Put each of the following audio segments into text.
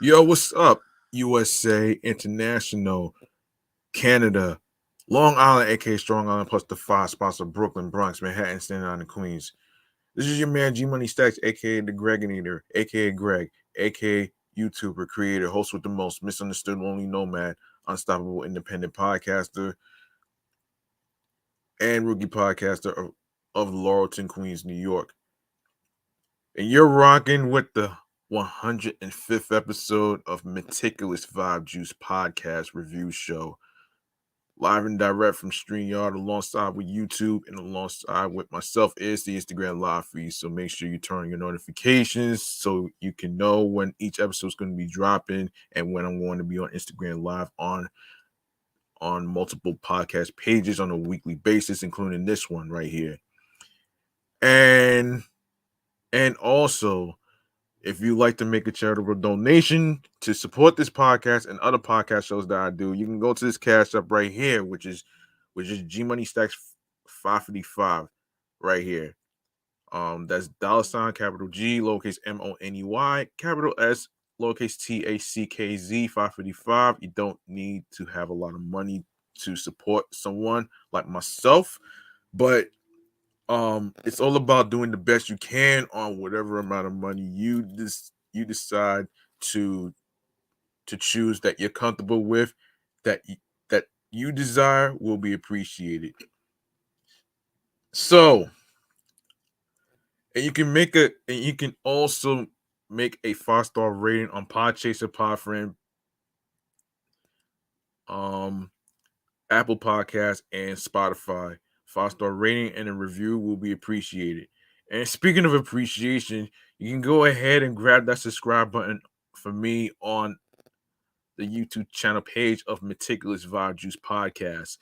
Yo, what's up, USA, International, Canada, Long Island, aka Strong Island, plus the five spots of Brooklyn, Bronx, Manhattan, Staten Island, and Queens. This is your man G Money Stacks, aka the Greginator, aka Greg, aka YouTuber, creator, host with the most, misunderstood, lonely nomad, unstoppable independent podcaster, and rookie podcaster of Laurelton, Queens, New York. And you're rocking with the 105th episode of Meticulous Vibe Juice Podcast Review Show. Live and direct from StreamYard alongside with YouTube and alongside with myself is the Instagram live feed. So make sure you turn on your notifications so you can know when each episode is going to be dropping and when I'm going to be on Instagram live on multiple podcast pages on a weekly basis, including this one right here. And also, if you like to make a charitable donation to support this podcast and other podcast shows that I do, you can go to this cash up right here, which is G Money Stacks 555 right here. That's $ capital G lowercase MONEY capital S lowercase TACKZ 555. You don't need to have a lot of money to support someone like myself, but it's all about doing the best you can on whatever amount of money you decide to choose that you're comfortable with, that you desire will be appreciated. So, and you can also make a 5-star rating on Podchaser, Podfriend, um, Apple Podcasts, and Spotify. 5-star rating and a review will be appreciated. And speaking of appreciation, you can go ahead and grab that subscribe button for me on the YouTube channel page of Meticulous Vibe Juice Podcast,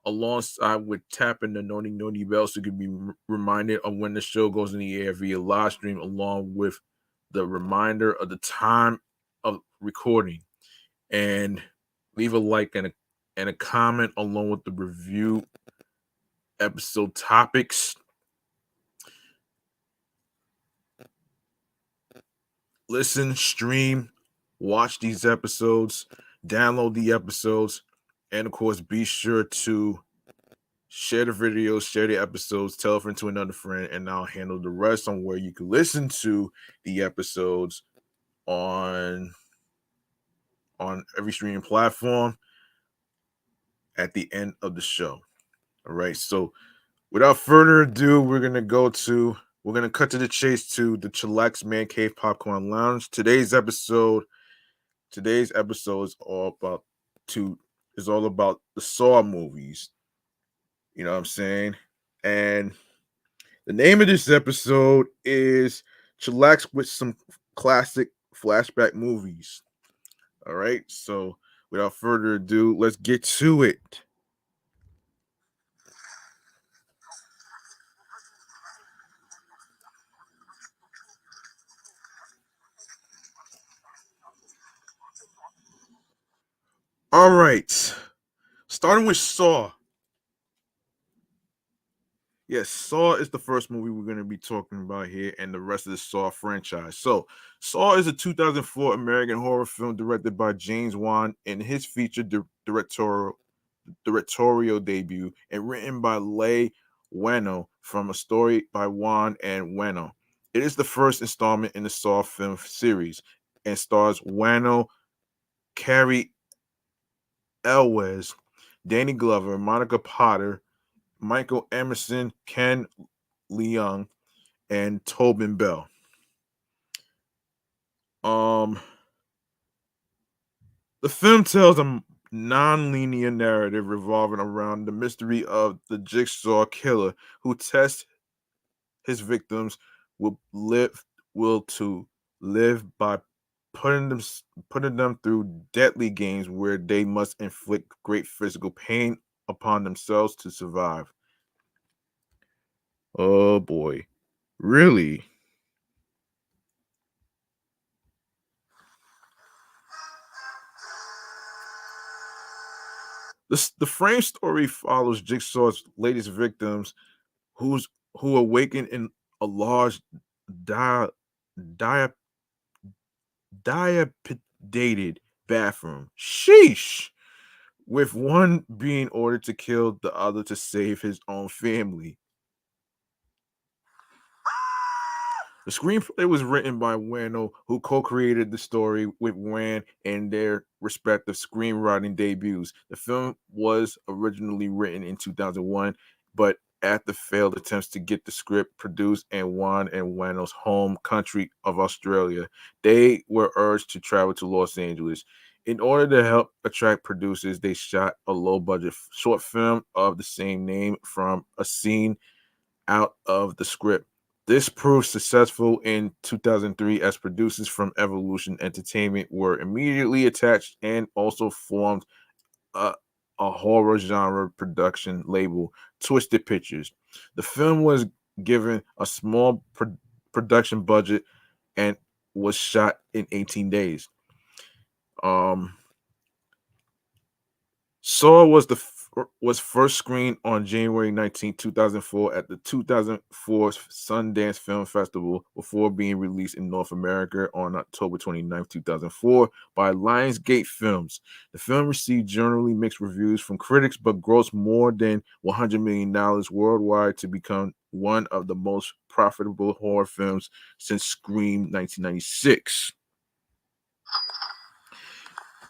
alongside with tapping the noni bell so you can be reminded of when the show goes in the air via live stream, along with the reminder of the time of recording. And leave a like and a comment along with the review episode topics. Listen, stream, watch these episodes, download the episodes, and of course, be sure to share the videos, share the episodes, tell a friend to another friend, and I'll handle the rest on where you can listen to the episodes on every streaming platform at the end of the show. All right. So without further ado, we're gonna cut to the chase to the Chillax Man Cave Popcorn Lounge. Today's episode is all about the Saw movies. You know what I'm saying? And the name of this episode is Chillax with some classic flashback movies. All right. So without further ado, let's get to it. All right. Starting with Saw. Yes, Saw is the first movie we're going to be talking about here and the rest of the Saw franchise. So, Saw is a 2004 American horror film directed by James Wan in his feature directorial debut and written by Leigh Whannell from a story by Wan and Whannell. It is the first installment in the Saw film series and stars Whannell, Carrie Elwes, Danny Glover, Monica Potter, Michael Emerson, Ken Leung, and Tobin Bell. Um, the film tells a non-linear narrative revolving around the mystery of the jigsaw killer who tests his victims will live will to live by putting them putting them through deadly games where they must inflict great physical pain upon themselves to survive. Oh boy. Really? The frame story follows Jigsaw's latest victims who awaken in a large dia, dia, dilapidated bathroom. Sheesh. With one being ordered to kill the other to save his own family. The screenplay was written by Wano, who co-created the story with Wan in their respective screenwriting debuts. The film was originally written in 2001, but after failed attempts to get the script produced in Wan and Wano's home country of Australia, they were urged to travel to Los Angeles. In order to help attract producers, they shot a low-budget short film of the same name from a scene out of the script. This proved successful in 2003 as producers from Evolution Entertainment were immediately attached and also formed a, a horror genre production label, Twisted Pictures. The film was given a small production budget and was shot in 18 days. Um, Saw was first screened on January 19, 2004 at the 2004 Sundance Film Festival before being released in North America on October 29, 2004 by Lionsgate Films. The film received generally mixed reviews from critics but grossed more than $100 million worldwide to become one of the most profitable horror films since Scream 1996.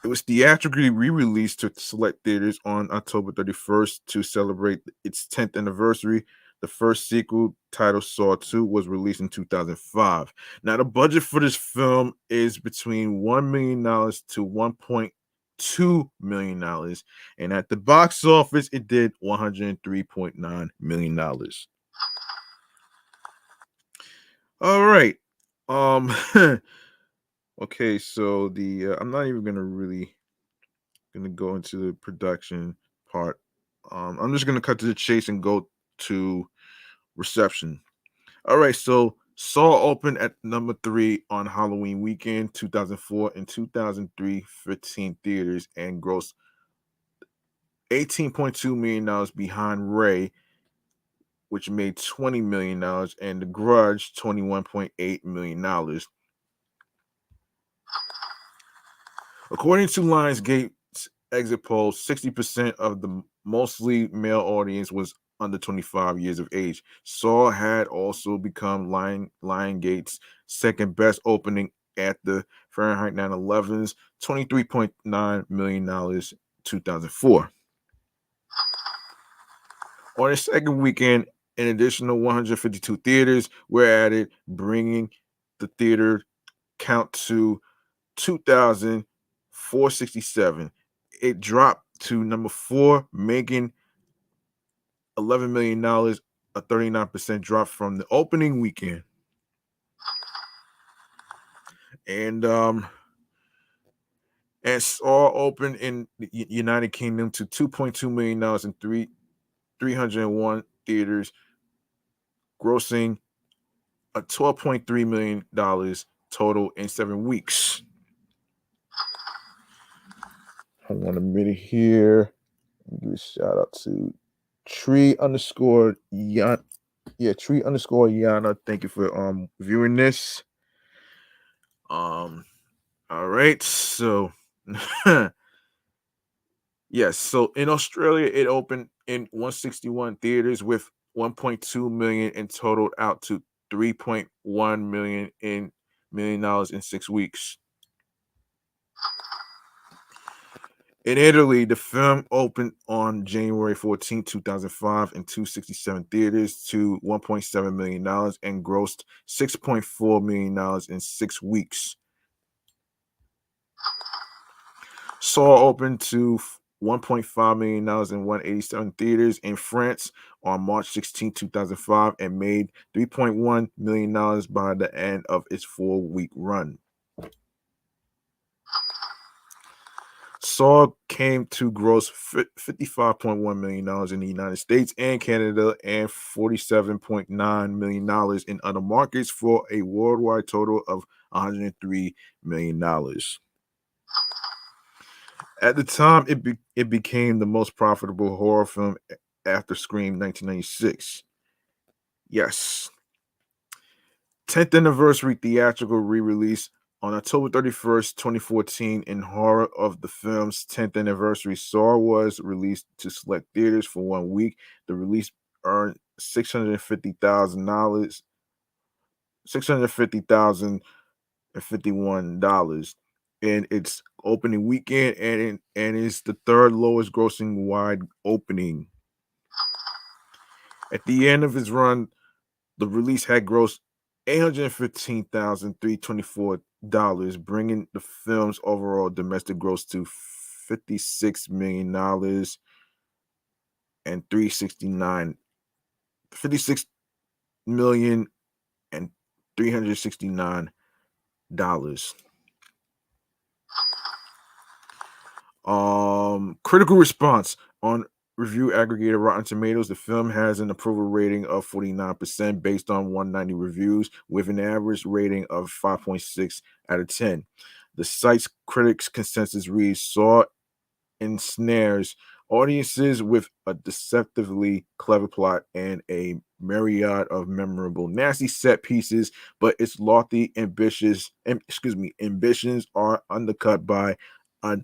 It was theatrically re-released to select theaters on October 31st to celebrate its 10th anniversary. The first sequel, titled Saw 2, was released in 2005. Now, the budget for this film is between $1 million to $1.2 million. And at the box office, it did $103.9 million. All right. Um, okay, so I'm not even gonna really gonna go into the production part. I'm just gonna cut to the chase and go to reception. All right, so Saw opened at number 3 on Halloween weekend 2004 and 2003 15 theaters and grossed $18.2 million behind Ray, which made $20 million, and The Grudge $21.8 million. According to Lionsgate's exit poll, 60% of the mostly male audience was under 25 years of age. Saw had also become Lionsgate's second best opening at the Fahrenheit 9/11's $23.9 million 2004. On its second weekend, an additional 152 theaters were added, bringing the theater count to 2,467. It dropped to number 4, making $11 million, a 39% drop from the opening weekend. And Saw opened in the United Kingdom to $2.2 million in 301 theaters, grossing a $12.3 million total in 7 weeks. Hold on a minute here. Give a shout out to Tree underscore Yana. Yeah, Tree underscore Yana. Thank you for viewing this. All right. So yes, so in Australia it opened in 161 theaters with 1.2 million and totaled out to 3.1 million dollars in 6 weeks. In Italy, the film opened on January 14, 2005 in 267 theaters to $1.7 million and grossed $6.4 million in 6 weeks. Saw opened to $1.5 million in 187 theaters in France on March 16, 2005 and made $3.1 million by the end of its 4-week run. Saw came to gross $55.1 million in the United States and Canada and $47.9 million in other markets for a worldwide total of $103 million. At the time, it became the most profitable horror film after Scream 1996. Yes. 10th anniversary theatrical re-release On October 31st, 2014, in horror of the film's 10th anniversary, Saw was released to select theaters for 1 week. The release earned $650,000, $650,051 in its opening weekend, and is the third lowest grossing wide opening. At the end of its run, the release had grossed $815,324, bringing the film's overall domestic gross to $56 million and 369 $56,369. Critical response on review aggregator Rotten Tomatoes. The film has an approval rating of 49% based on 190 reviews, with an average rating of 5.6 out of 10. The site's critics consensus reads: Saw ensnares audiences with a deceptively clever plot and a myriad of memorable, nasty set pieces, but its lofty ambitions are undercut by a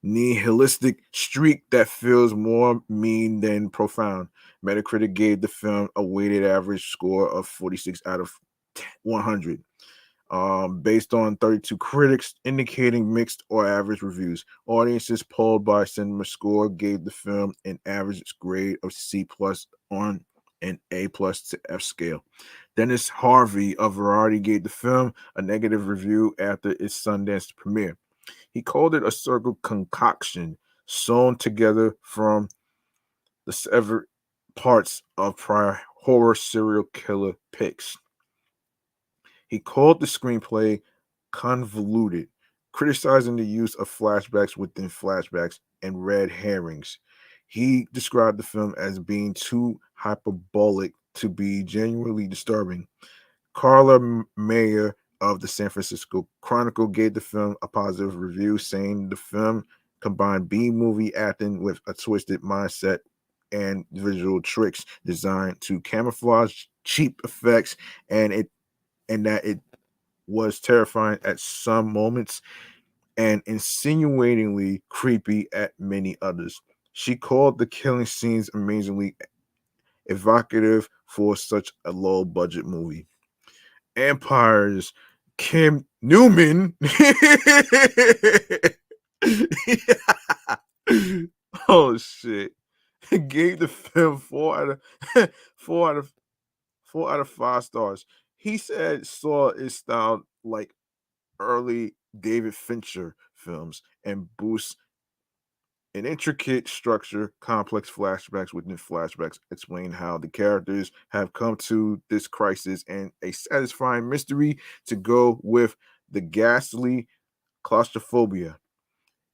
nihilistic streak that feels more mean than profound. Metacritic gave the film a weighted average score of 46 out of 100, based on 32 critics indicating mixed or average reviews. Audiences polled by Cinema Score gave the film an average grade of C plus on an A plus to F scale. Dennis Harvey of Variety gave the film a negative review after its Sundance premiere. He called it a circle concoction sewn together from the severed parts of prior horror serial killer picks. He called the screenplay convoluted, criticizing the use of flashbacks within flashbacks and red herrings. He described the film as being too hyperbolic to be genuinely disturbing. Carla Mayer of the San Francisco Chronicle gave the film a positive review, saying the film combined B movie acting with a twisted mindset and visual tricks designed to camouflage cheap effects, and that it was terrifying at some moments and insinuatingly creepy at many others. She called the killing scenes amazingly evocative for such a low budget movie. Empire's Kim Newman. Oh shit. Gave the film four out of 4 out of 5 stars. He said Saw is styled like early David Fincher films and boasts an intricate structure, complex flashbacks within flashbacks explain how the characters have come to this crisis, and a satisfying mystery to go with the ghastly claustrophobia.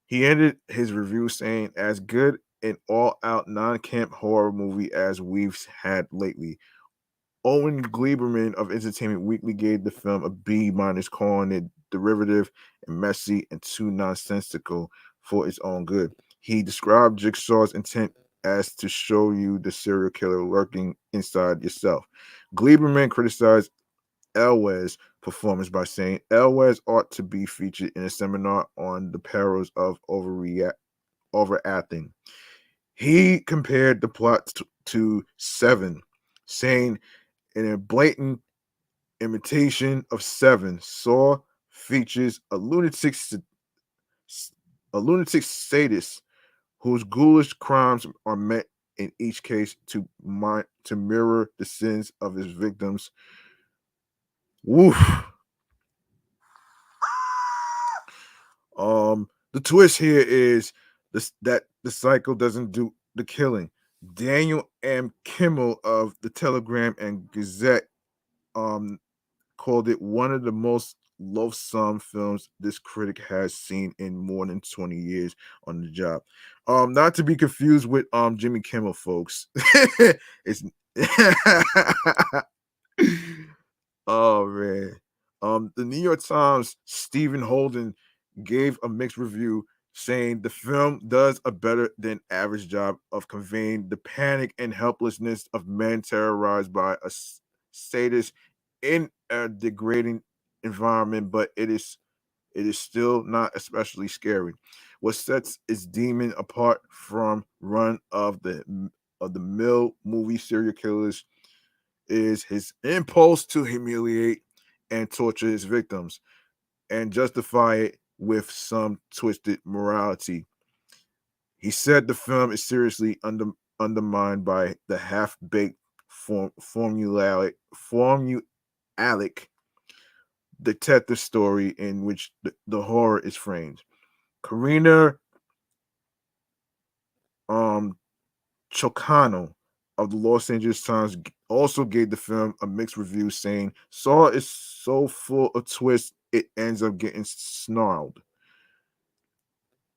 He ended his review saying, as good an all out non camp horror movie as we've had lately. Owen Gleiberman of Entertainment Weekly gave the film a B minus, calling it derivative and messy and too nonsensical for its own good. He described Jigsaw's intent as to show you the serial killer lurking inside yourself. Gleiberman criticized Elwes' performance by saying Elwes ought to be featured in a seminar on the perils of overacting. He compared the plot to Seven, saying in a blatant imitation of Seven, Saw features a lunatic sadist whose ghoulish crimes are met in each case to mirror the sins of his victims. Woof. The twist here is that the cycle doesn't do the killing. Daniel M. Kimmel of the Telegram and Gazette um called it one of the most loathsome films this critic has seen in more than 20 years on the job. Not to be confused with Jimmy Kimmel, folks. It's oh man. The New York Times Stephen Holden gave a mixed review, saying the film does a better than average job of conveying the panic and helplessness of men terrorized by a sadist in a degrading environment, but it is it is still not especially scary. What sets its demon apart from run of the mill movie serial killers is his impulse to humiliate and torture his victims and justify it with some twisted morality. He said the film is seriously undermined by the half-baked formulaic detective story in which the horror is framed. Karina um, Chocano of the Los Angeles Times also gave the film a mixed review, saying Saw is so full of twists it ends up getting snarled.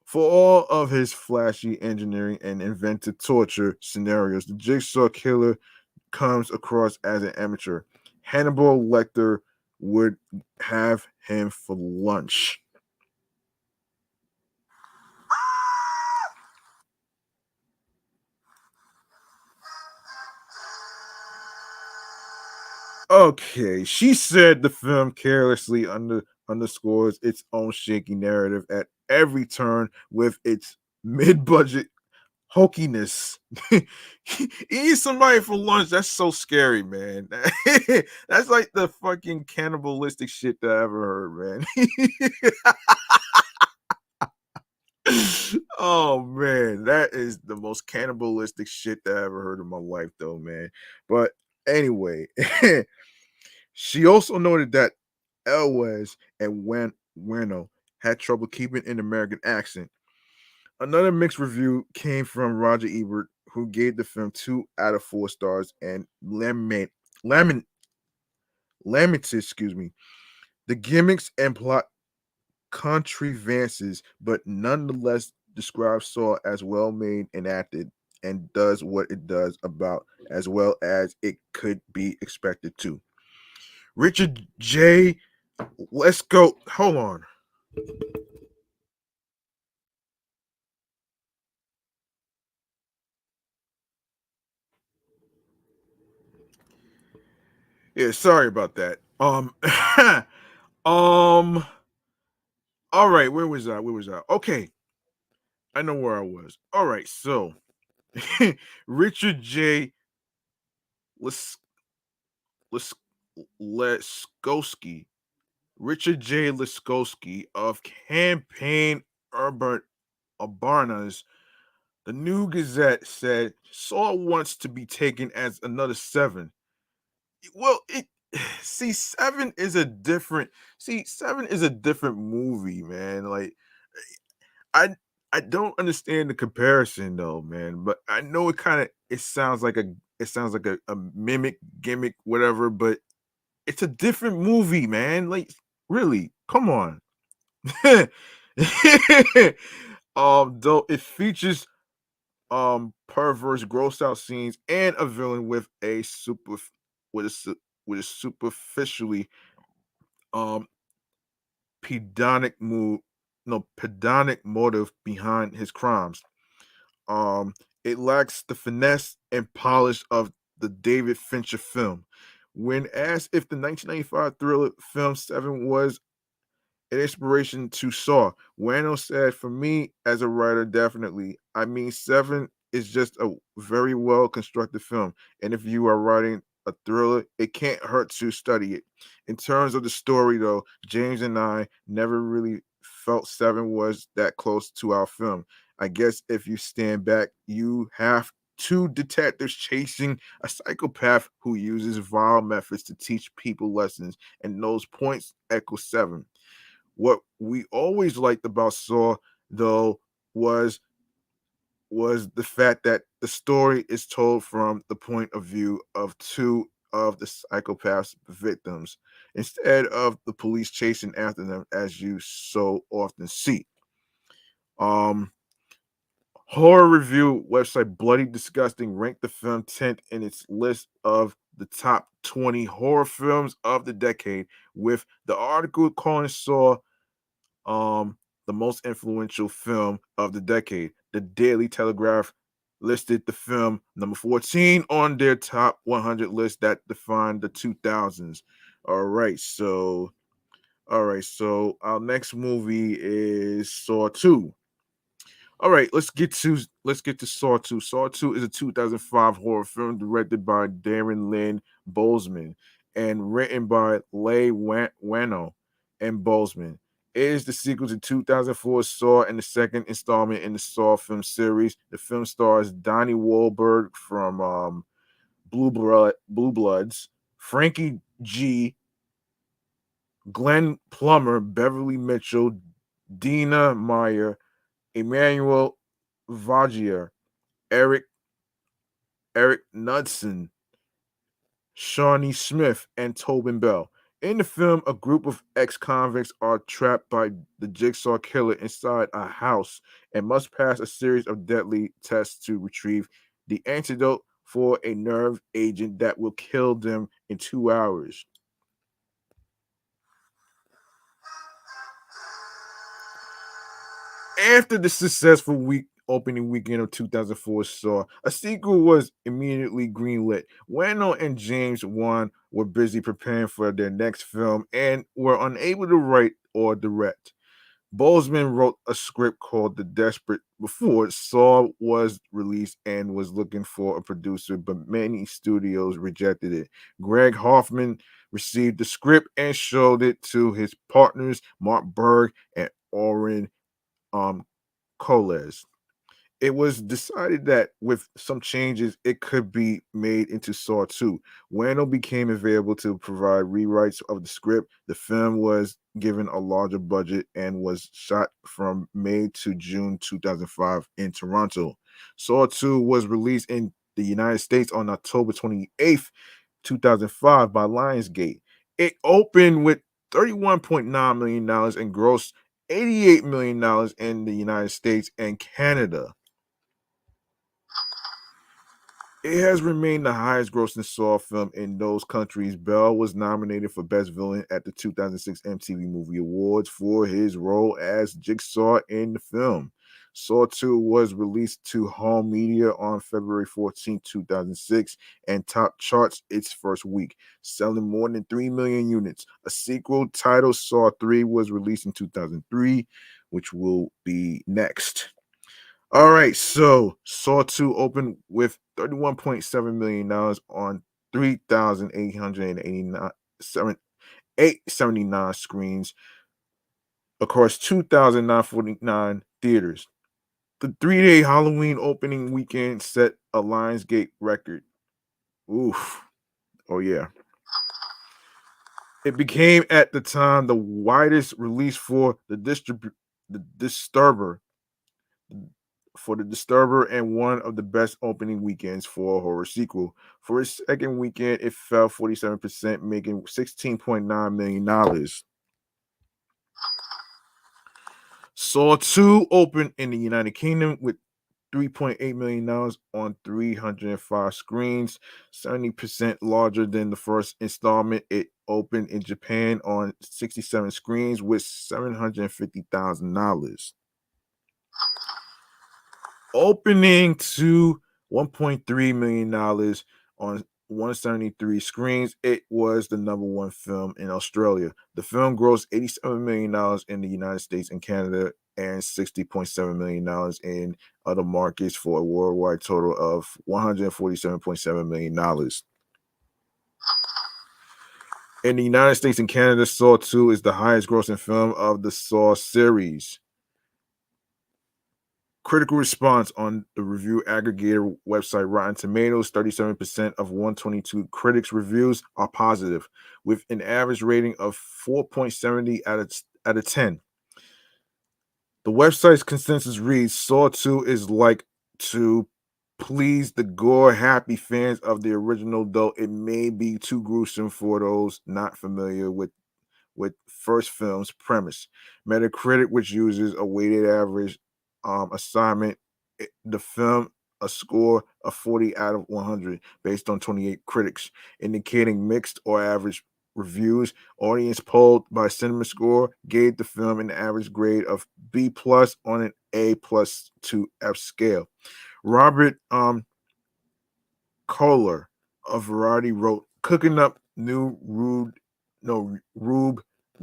For all of his flashy engineering and inventive torture scenarios, the Jigsaw Killer comes across as an amateur. Hannibal Lecter would have him for lunch. Okay, she said the film carelessly underscores its own shaky narrative at every turn with its mid-budget hokiness. Eat somebody for lunch. That's so scary, man. That's like the fucking cannibalistic shit that I ever heard, man. Oh man, that is the most cannibalistic shit that I ever heard in my life, though, man. But anyway, she also noted that Elwes and Weno had trouble keeping an American accent. Another mixed review came from Roger Ebert, who gave the film 2 out of 4 stars, and Lament, lamented, excuse me, the gimmicks and plot contrivances, but nonetheless describes Saw as well made and acted, and does what it does about as well as it could be expected to. Richard J. Let's go. Hold on. Yeah, sorry about that. Um. All right, where was I? Where was I? Okay, I know where I was. All right, so Richard J. Les, Les, Leskowski, Richard J. Leskowski of Campaign Urban Urbana's The New Gazette said Saw wants to be taken as another seven. Well, it seven is a different movie, man. Like I I don't understand the comparison though, man. But I know it sounds like a mimic gimmick, whatever, but it's a different movie, man. Like, really, come on. Though it features perverse, gross out scenes and a villain with a with a superficially um pedonic mood, no pedonic motive behind his crimes. Um, it lacks the finesse and polish of the David Fincher film. When asked if the 1995 thriller film Seven was an inspiration to Saw, Wano said, "For me as a writer, definitely. I mean, Seven is just a very well constructed film, and if you are writing a thriller, it can't hurt to study it. In terms of the story, though, James and I never really felt Seven was that close to our film. I guess if you stand back, you have." Two detectives chasing a psychopath who uses vile methods to teach people lessons, and those points echo Seven. What we always liked about Saw, though, was the fact that the story is told from the point of view of two of the psychopath's victims instead of the police chasing after them, as you so often see. Um, Horror review website Bloody Disgusting ranked the film 10th in its list of the top 20 horror films of the decade, with the article calling Saw um the most influential film of the decade. The Daily Telegraph listed the film number 14 on their top 100 list that defined the 2000s. All right, so All right, so our next movie is Saw 2. All right, let's get to Saw 2. Saw 2 is a 2005 horror film directed by Darren Lynn Bousman and written by Wano and Bousman. It is the sequel to 2004 Saw and the second installment in the Saw film series. The film stars Donnie Wahlberg from Blue Bloods, Frankie G, Glenn Plummer, Beverly Mitchell, Dina Meyer, Emmanuel Vagier, Eric Eric Knudsen, Shawnee Smith, and Tobin Bell. In the film, a group of ex-convicts are trapped by the Jigsaw Killer inside a house and must pass a series of deadly tests to retrieve the antidote for a nerve agent that will kill them in 2 hours. After the successful opening weekend of 2004 Saw, a sequel was immediately greenlit. Wano and James Wan were busy preparing for their next film and were unable to write or direct. Boseman wrote a script called The Desperate before Saw was released and was looking for a producer, but many studios rejected it. Greg Hoffman received the script and showed it to his partners, Mark Berg and Oren um, Coles. It was decided that with some changes, it could be made into Saw 2. Wano became available to provide rewrites of the script. The film was given a larger budget and was shot from May to June 2005 in Toronto. Saw 2 was released in the United States on October 28th, 2005 by Lionsgate. It opened with $31.9 million and grossed $88 million in the United States and Canada. It has remained the highest grossing Saw film in those countries. Bell was nominated for Best Villain at the 2006 MTV Movie Awards for his role as Jigsaw in the film. Saw 2 was released to home media on February 14, 2006, and top charts its first week, selling more than 3 million units. A sequel titled Saw 3 was released in 2003, which will be next. All right, so Saw 2 opened with $31.7 million on 3,879 screens across 2,949 theaters. The 3-day Halloween opening weekend set a Lionsgate record. Oof. Oh yeah. It became at the time the widest release the Disturber and one of the best opening weekends for a horror sequel. For its second weekend, it fell 47%, making $16.9 million. Saw 2 opened in the United Kingdom with $3.8 million on 305 screens, 70% larger than the first installment. It opened in Japan on 67 screens with $750,000. Opening to $1.3 million on 173 screens. It was the number one film in Australia. The film grossed $87 million in the United States and Canada and $60.7 million in other markets for a worldwide total of $147.7 million. In the United States and Canada, Saw 2 is the highest grossing film of the Saw series. Critical response on the review aggregator website Rotten Tomatoes, 37% of 122 critics' reviews are positive, with an average rating of 4.70 out of 10. The website's consensus reads Saw 2 is like to please the gore happy fans of the original, though it may be too gruesome for those not familiar with first film's premise. Metacritic, which uses a weighted average assignment, the film a score of 40 out of 100 based on 28 critics, indicating mixed or average reviews. Audience polled by CinemaScore gave the film an average grade of B plus on an A plus to F scale. Robert Kohler of Variety wrote, "Cooking up new Rube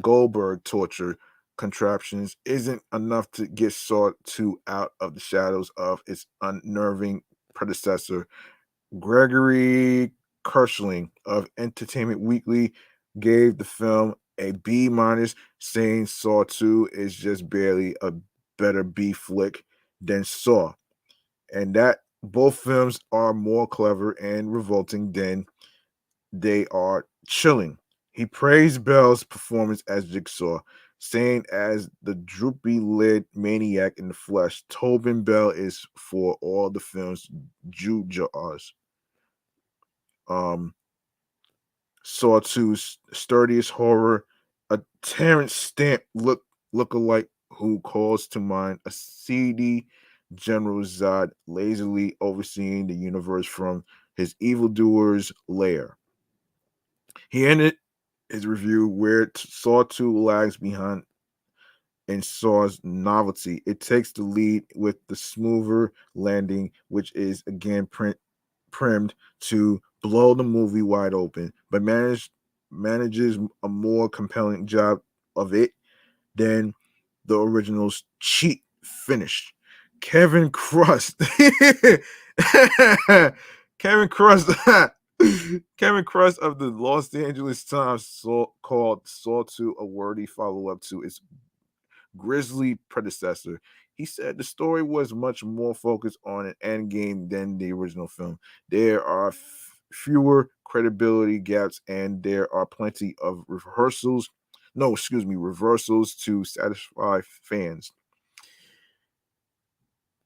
Goldberg torture contraptions isn't enough to get Saw 2 out of the shadows of its unnerving predecessor. Gregory Kirschling of Entertainment Weekly gave the film a B minus, saying Saw 2 is just barely a better B flick than Saw, and that both films are more clever and revolting than they are chilling. He praised Bell's performance as Jigsaw, saying, as the droopy lid maniac in the flesh, Tobin Bell is for all the film's Jew jaws. Um, Saw 2's sturdiest horror, a Terrence Stamp lookalike who calls to mind a seedy General Zod lazily overseeing the universe from his evildoer's lair. He ended his review where Saw 2 lags behind in Saw's novelty. It takes the lead with the smoother landing, which is again primed to blow the movie wide open, but manages a more compelling job of it than the original's cheap finish. Kevin Crust. Kevin Crust. Kevin Crust of the Los Angeles Times called Saw 2 a worthy follow up to its grisly predecessor. He said the story was much more focused on an end game than the original film. There are fewer credibility gaps, and there are plenty of rehearsals. No, excuse me, reversals to satisfy fans.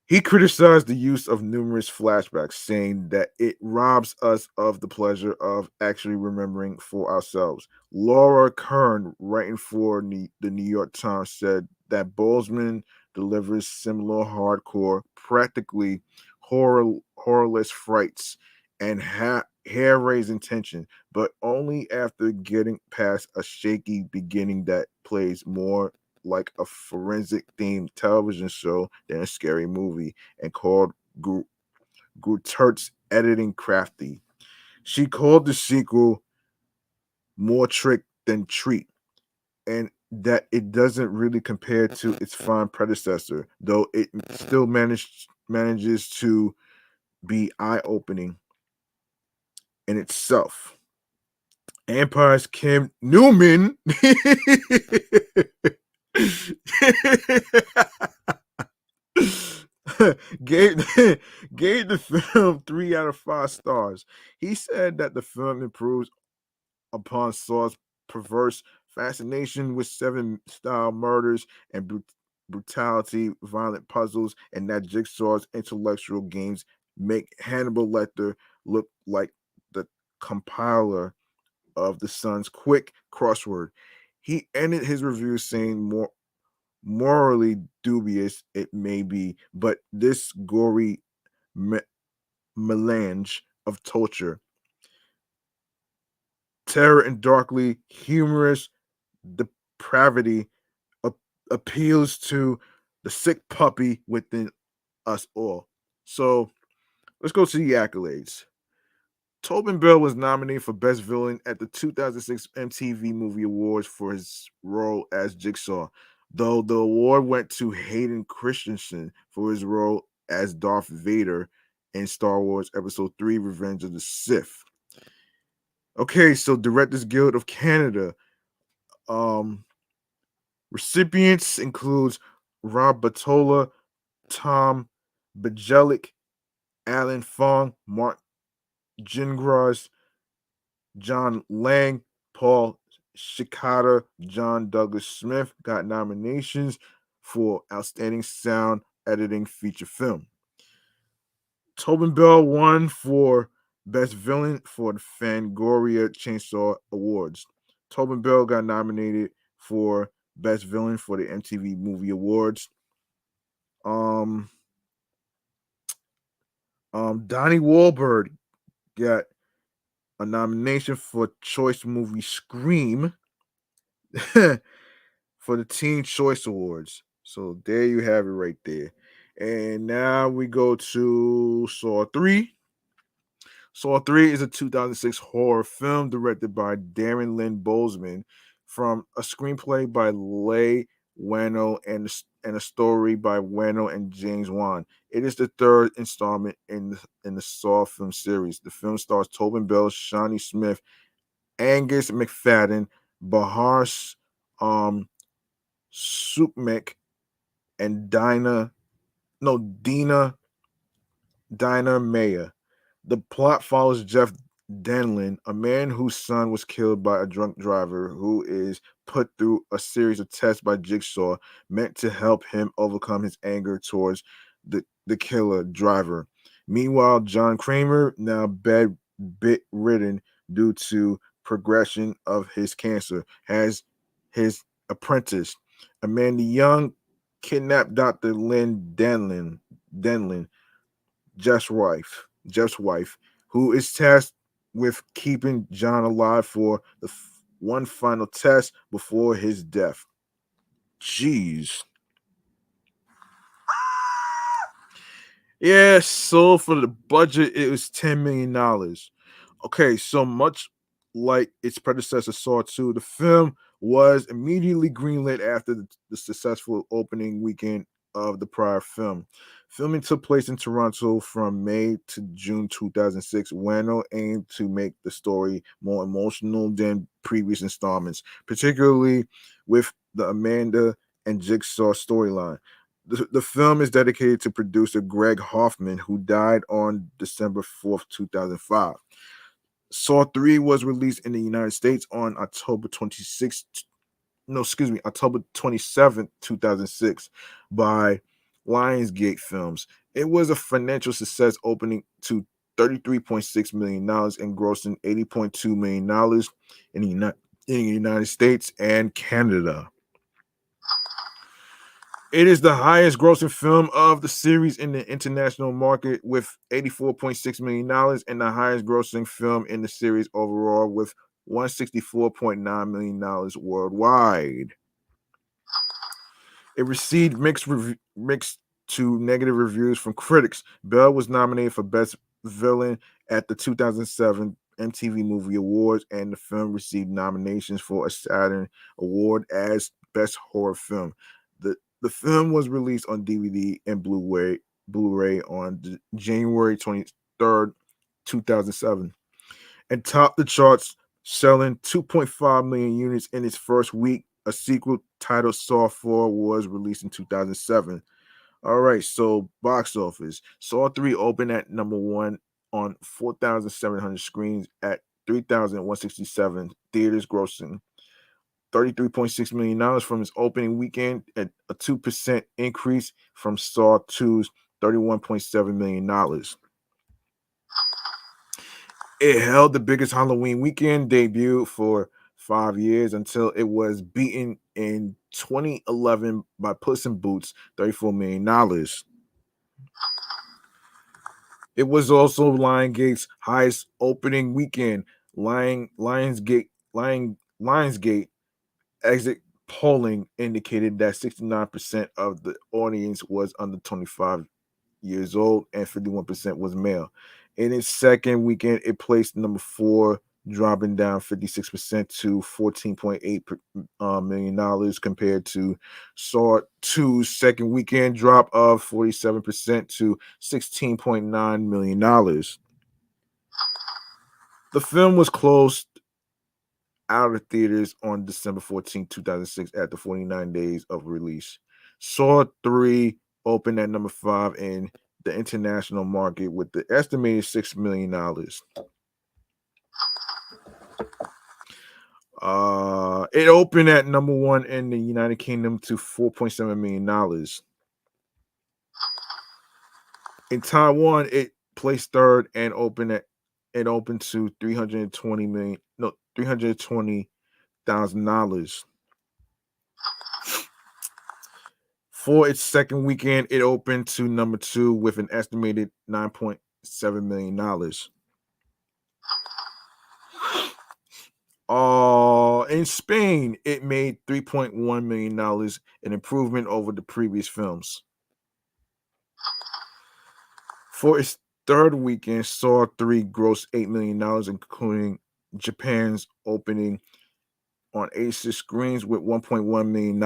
He criticized the use of numerous flashbacks, saying that it robs us of the pleasure of actually remembering for ourselves. Laura Kern, writing for the New York Times, said that Boseman delivers similar hardcore, practically horrorless frights and hair-raising tension, but only after getting past a shaky beginning that plays more like a forensic themed television show than a scary movie, and called Gutert's editing crafty. She called the sequel more trick than treat, and that it doesn't really compare to its fine predecessor, though it still manages to be eye-opening in itself. Empire's Kim Newman gave gave the film 3 out of 5 stars. He said that the film improves upon Saw's perverse fascination with seven style murders and brutality, violent puzzles, and that Jigsaw's intellectual games make Hannibal Lecter look like the compiler of the Sun's quick crossword. He ended his review saying, more morally dubious it may be, but this gory me- melange of torture, terror, and darkly humorous depravity ap- appeals to the sick puppy within us all. So let's go to the accolades. Tobin Bell was nominated for Best Villain at the 2006 MTV Movie Awards for his role as Jigsaw, though the award went to Hayden Christensen for his role as Darth Vader in Star Wars Episode 3 Revenge of the Sith. Okay, so Directors Guild of Canada. Um, Recipients includes Rob Batola, Tom Bajelic, Alan Fong, Mark Gingras, John Lang, Paul Shikata, John Douglas Smith got nominations for Outstanding Sound Editing Feature Film. Tobin Bell won for Best Villain for the Fangoria Chainsaw Awards. Tobin Bell got nominated for Best Villain for the MTV Movie Awards. Um, Donnie Wahlberg got a nomination for Choice Movie Scream for the Teen Choice Awards. So there you have it right there. And now we go to Saw 3. Saw 3 is a 2006 horror film directed by Darren Lynn Bousman from a screenplay by Leigh Whannell and a story by Whannell and James Wan. It is the third installment in the Saw film series. The film stars Tobin Bell, Shawnee Smith, Angus McFadden, Bahar um, Sukmek, and Dina Mayer. The plot follows Jeff Denlin, a man whose son was killed by a drunk driver who is put through a series of tests by Jigsaw meant to help him overcome his anger towards the killer driver. Meanwhile, John Kramer, now bedridden due to progression of his cancer, has his apprentice, Amanda Young, kidnapped Dr. Lynn Denlin, Jeff's wife, who is tasked with keeping John alive for one final test before his death. Jeez. Yeah, so for the budget, it was $10 million. Okay, so much like its predecessor Saw 2, the film was immediately greenlit after the successful opening weekend of the prior film. Filming took place in Toronto from May to June 2006. Wano aimed to make the story more emotional than previous installments, particularly with the Amanda and Jigsaw storyline. The film is dedicated to producer Greg Hoffman, who died on December 4th, 2005. Saw 3 was released in the United States on October 27th, 2006 by Lionsgate Films. It was a financial success, opening to $33.6 million and grossing $80.2 million in in the United States and Canada. It is the highest grossing film of the series in the international market with $84.6 million and the highest grossing film in the series overall with $164.9 million worldwide. It received mixed to negative reviews from critics. Bell was nominated for Best Villain at the 2007 MTV Movie Awards, and the film received nominations for a Saturn Award as Best Horror Film. The film was released on DVD and Blu-ray on January 23rd, 2007, and topped the charts, selling 2.5 million units in its first week. A sequel titled Saw 4 was released in 2007. All right, so box office. Saw 3 opened at number 1 on 4,700 screens at 3,167 theaters, grossing $33.6 million from its opening weekend, at a 2% increase from Saw 2's $31.7 million. It held the biggest Halloween weekend debut for 5 years until it was beaten in 2011 by Puss in Boots, $34 million. It was also Lionsgate's highest opening weekend. Lionsgate exit polling indicated that 69% of the audience was under 25 years old and 51% was male. In its second weekend, it placed number 4, dropping down 56% to $14.8 million compared to Saw 2's second weekend drop of 47% to $16.9 million. The film was closed out of theaters on December 14th, 2006 after 49 days of release. Saw 3 opened at number 5 in the international market with the estimated $6 million. It opened at number 1 in the United Kingdom to $4.7 million. In Taiwan, it placed third and opened to $320,000. For its second weekend, it opened to number 2 with an estimated $9.7 million. In Spain, it made $3.1 million, an improvement over the previous films. For its third weekend, Saw 3 grossed $8 million, including Japan's opening on 86 screens with $1.1 million.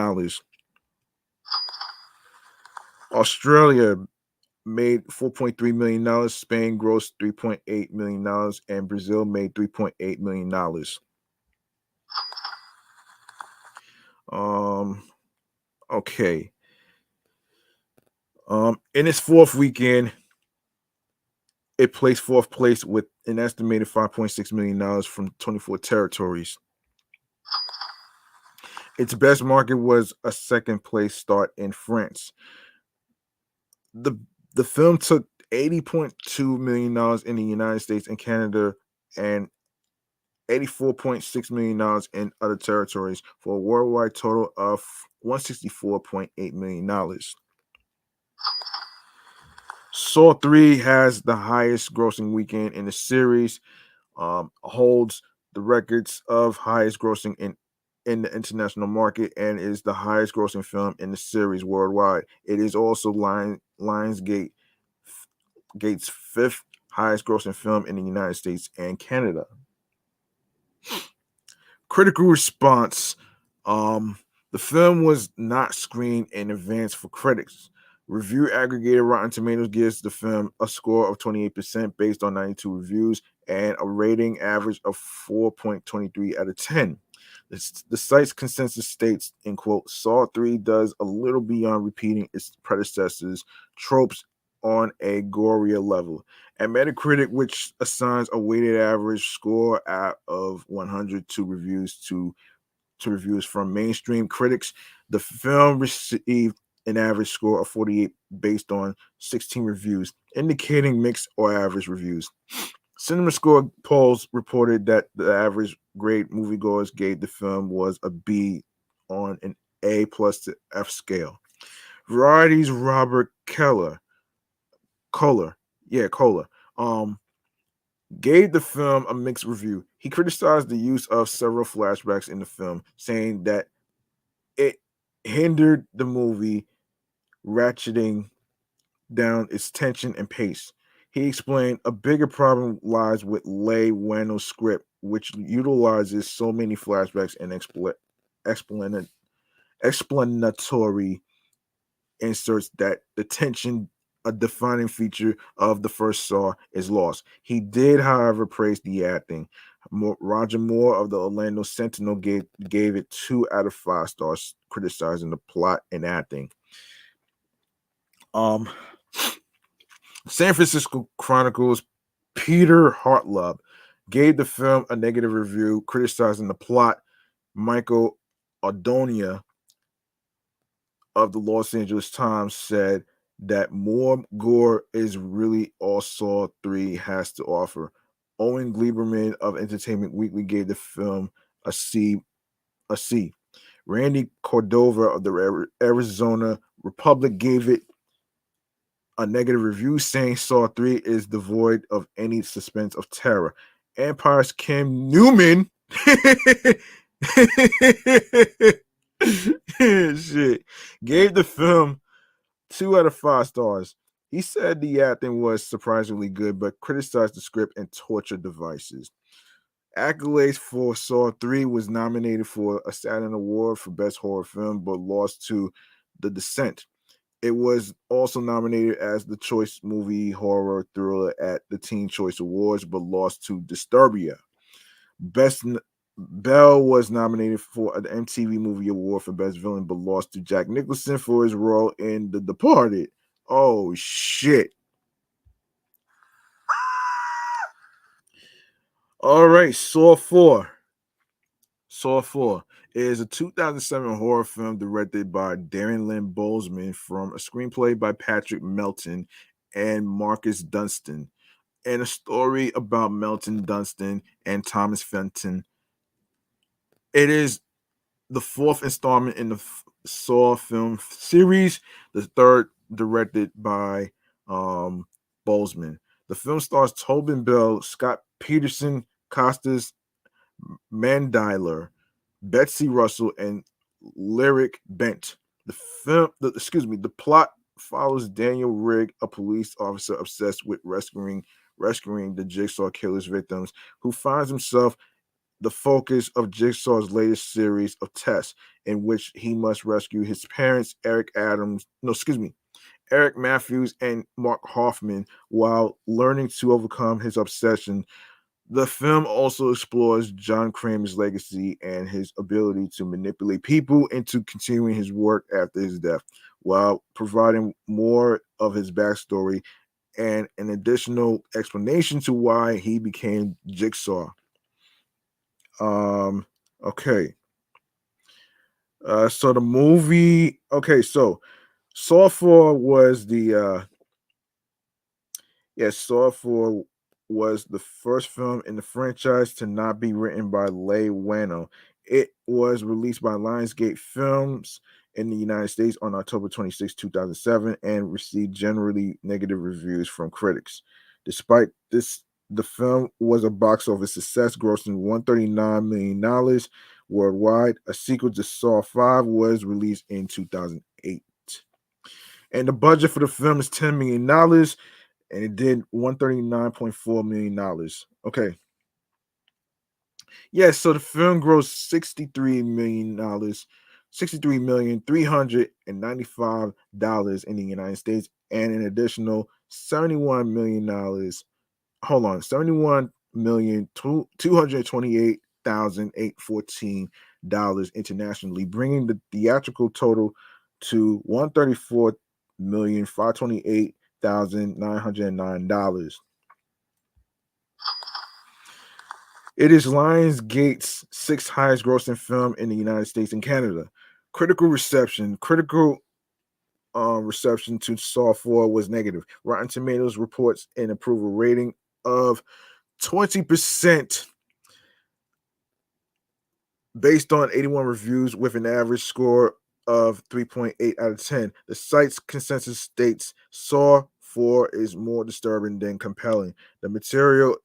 Australia made $4.3 million. Spain grossed $3.8 million. And Brazil made $3.8 million. Okay. In its fourth weekend, it placed fourth place with an estimated $5.6 million from 24 territories. Its best market was a second place start in France. The film took $80.2 million in the United States and Canada and $84.6 million in other territories for a worldwide total of $164.8 million. Saw 3 has the highest grossing weekend in the series, holds the records of highest grossing in the international market, and is the highest grossing film in the series worldwide. It is also Lionsgate's fifth highest grossing film in the United States and Canada. Critical response. The film was not screened in advance for critics. Review aggregator Rotten Tomatoes gives the film a score of 28% based on 92 reviews and a rating average of 4.23 out of 10. The site's consensus states, in quote, Saw 3 does a little beyond repeating its predecessors' tropes on a gorier level. At Metacritic, which assigns a weighted average score out of 100 to reviews from mainstream critics, the film received an average score of 48 based on 16 reviews, indicating mixed or average reviews. CinemaScore polls reported that the average grade moviegoers gave the film was a B on an A plus to F scale. Variety's Robert Kohler, gave the film a mixed review. He criticized the use of several flashbacks in the film, saying that it hindered the movie, ratcheting down its tension and pace. He explained a bigger problem lies with Leigh Whannell's script, which utilizes so many flashbacks and explanatory inserts that the tension, a defining feature of the first Saw, is lost. He did, however, praise the acting. Roger Moore of the Orlando Sentinel gave it 2 out of 5 stars, criticizing the plot and acting. San Francisco Chronicle's Peter Hartlub gave the film a negative review, criticizing the plot. Michael Adonia of the Los Angeles Times said that more gore is really all Saw 3 has to offer. Owen Gleiberman of Entertainment Weekly gave the film a C. Randy Cordova of the Arizona Republic gave it a negative review, saying Saw 3 is devoid of any suspense of terror. Empire's Kim Newman gave the film 2 out of 5 stars. He said the acting was surprisingly good, but criticized the script and torture devices. Accolades for Saw 3 was nominated for a Saturn Award for Best Horror Film, but lost to The Descent. It was also nominated as the Choice Movie Horror Thriller at the Teen Choice Awards, but lost to Disturbia. Bell was nominated for an MTV Movie Award for Best Villain, but lost to Jack Nicholson for his role in The Departed. Oh, shit. All right, Saw 4. Saw 4 is a 2007 horror film directed by Darren Lynn Bousman from a screenplay by Patrick Melton and Marcus Dunstan, and a story about Melton Dunstan and Thomas Fenton. It is the 4th installment in the Saw film series, the 3rd directed by Bousman. The film stars Tobin Bell, Scott Peterson, Costas Mandylor, Betsy Russell, and Lyric Bent. The plot follows Daniel Rigg, a police officer obsessed with rescuing the Jigsaw killer's victims, who finds himself the focus of Jigsaw's latest series of tests, in which he must rescue his parents, Eric Matthews and Mark Hoffman, while learning to overcome his obsession. The film also explores John Kramer's legacy and his ability to manipulate people into continuing his work after his death, while providing more of his backstory and an additional explanation to why he became Jigsaw. Um, okay. So the movie. Okay, so Saw 4 was the Yes, Saw 4 was the first film in the franchise to not be written by Leigh Whannell. It was released by Lionsgate Films in the United States on October 26, 2007, and received generally negative reviews from critics. Despite this, the film was a box office success, grossing $139 million worldwide. A sequel to Saw 5 was released in 2008. And the budget for the film is $10 million, and it did $139.4 million. Okay. Yeah, so the film grossed $63 million, $63,395 in the United States, and an additional $71 million. Hold on, 71,228,814 internationally, bringing the theatrical total to $134,528,909. It is Lionsgate's sixth highest grossing film in the United States and Canada. Critical reception to Saw 4 was negative. Rotten Tomatoes reports an approval rating of 20% based on 81 reviews with an average score of 3.8 out of 10. The site's consensus states Saw 4 is more disturbing than compelling. The material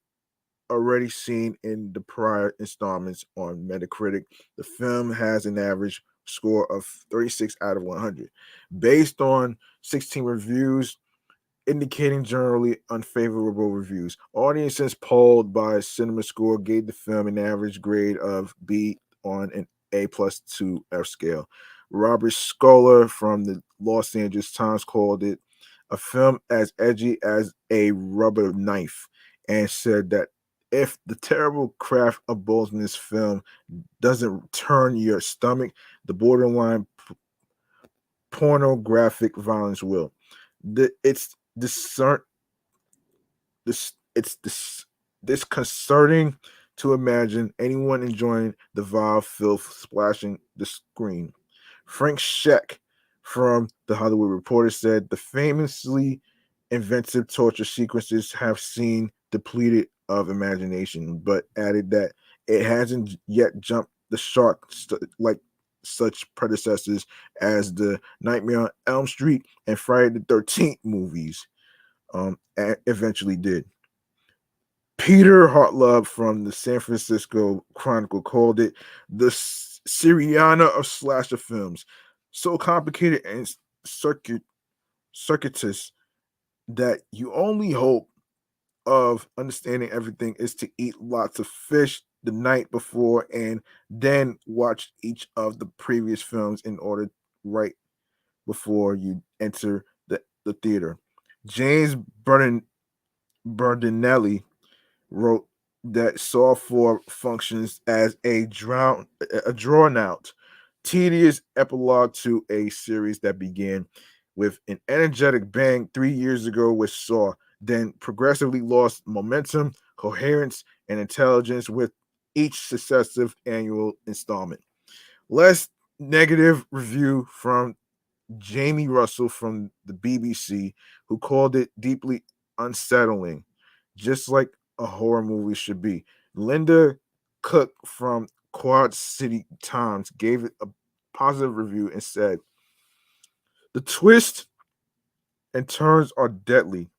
already seen in the prior installments on Metacritic, the film has an average score of 36 out of 100. Based on 16 reviews, indicating generally unfavorable reviews. Audiences polled by Cinema Score gave the film an average grade of B on an A plus 2 F scale. Robert Scholar from the Los Angeles Times called it a film as edgy as a rubber knife, and said that if the terrible craft of Boseman's film doesn't turn your stomach, the borderline pornographic violence will. It's discern this it's this disconcerting to imagine anyone enjoying the vile filth splashing the screen. Frank Scheck from the Hollywood Reporter said the famously inventive torture sequences have seen depleted of imagination, but added that it hasn't yet jumped the shark like such predecessors as the Nightmare on Elm Street and Friday the 13th movies eventually did. Peter Hartlub from the San Francisco Chronicle called it the Syriana of slasher films, so complicated and circuitous that you only hope of understanding everything is to eat lots of fish the night before and then watch each of the previous films in order right before you enter the theater. James Berdinelli wrote that Saw 4 functions as a drawn out, tedious epilogue to a series that began with an energetic bang 3 years ago with Saw, then progressively lost momentum, coherence, and intelligence with each successive annual installment. Less negative review from Jamie Russell from the BBC, who called it deeply unsettling, just like a horror movie should be. Linda Cook from Quad City Times gave it a positive review and said, the twists and turns are deadly,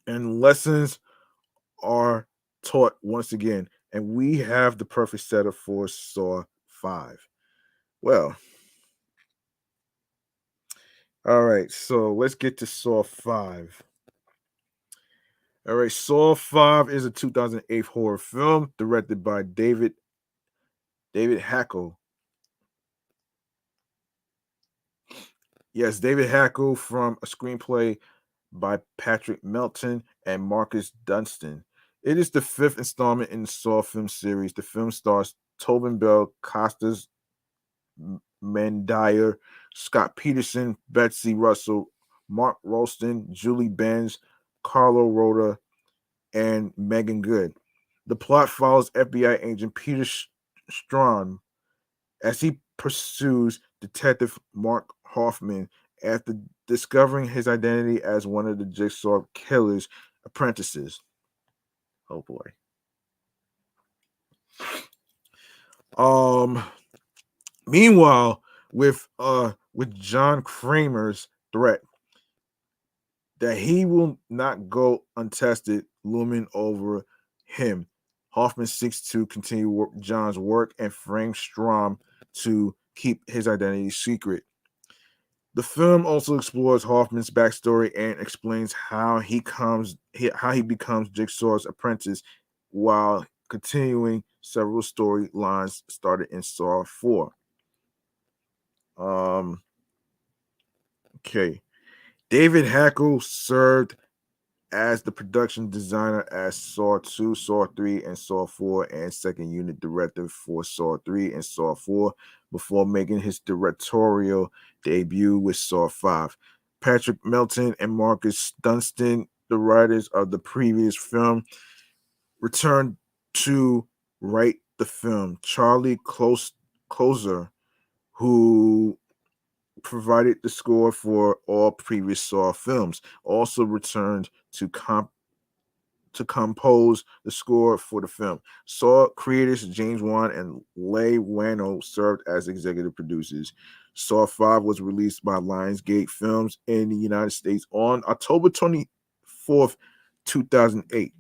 and lessons are taught once again, and we have the perfect setup for Saw 5. Well, all right, so let's get to Saw 5. All right, Saw 5 is a 2008 horror film directed by David Hackle. Yes, David Hackle from a screenplay by Patrick Melton and Marcus Dunstan. It is the fifth installment in the Saw film series. The film stars Tobin Bell, Costas Mandyer, Scott Peterson, Betsy Russell, Mark Rolston, Julie Benz, Carlo Rota, and Megan Good. The plot follows FBI agent Peter Strawn as he pursues Detective Mark Hoffman after discovering his identity as one of the Jigsaw killer's apprentices. Oh boy. Um Meanwhile, with John Kramer's threat that he will not go untested looming over him, Hoffman seeks to continue John's work and frame Strom to keep his identity secret. The film also explores Hoffman's backstory and explains how he becomes Jigsaw's apprentice while continuing several storylines started in Saw 4. Um okay. David Hackle served as the production designer as Saw 2, Saw 3, and Saw 4, and second unit director for Saw 3 and Saw 4 before making his directorial debut with Saw 5. Patrick Melton and Marcus Dunstan, the writers of the previous film, returned to write the film. Charlie Closer, who provided the score for all previous Saw films, also returned to compose the score for the film. Saw creators James Wan and Leigh Whannell served as executive producers. Saw 5 was released by Lionsgate Films in the United States on October 24th, 2008,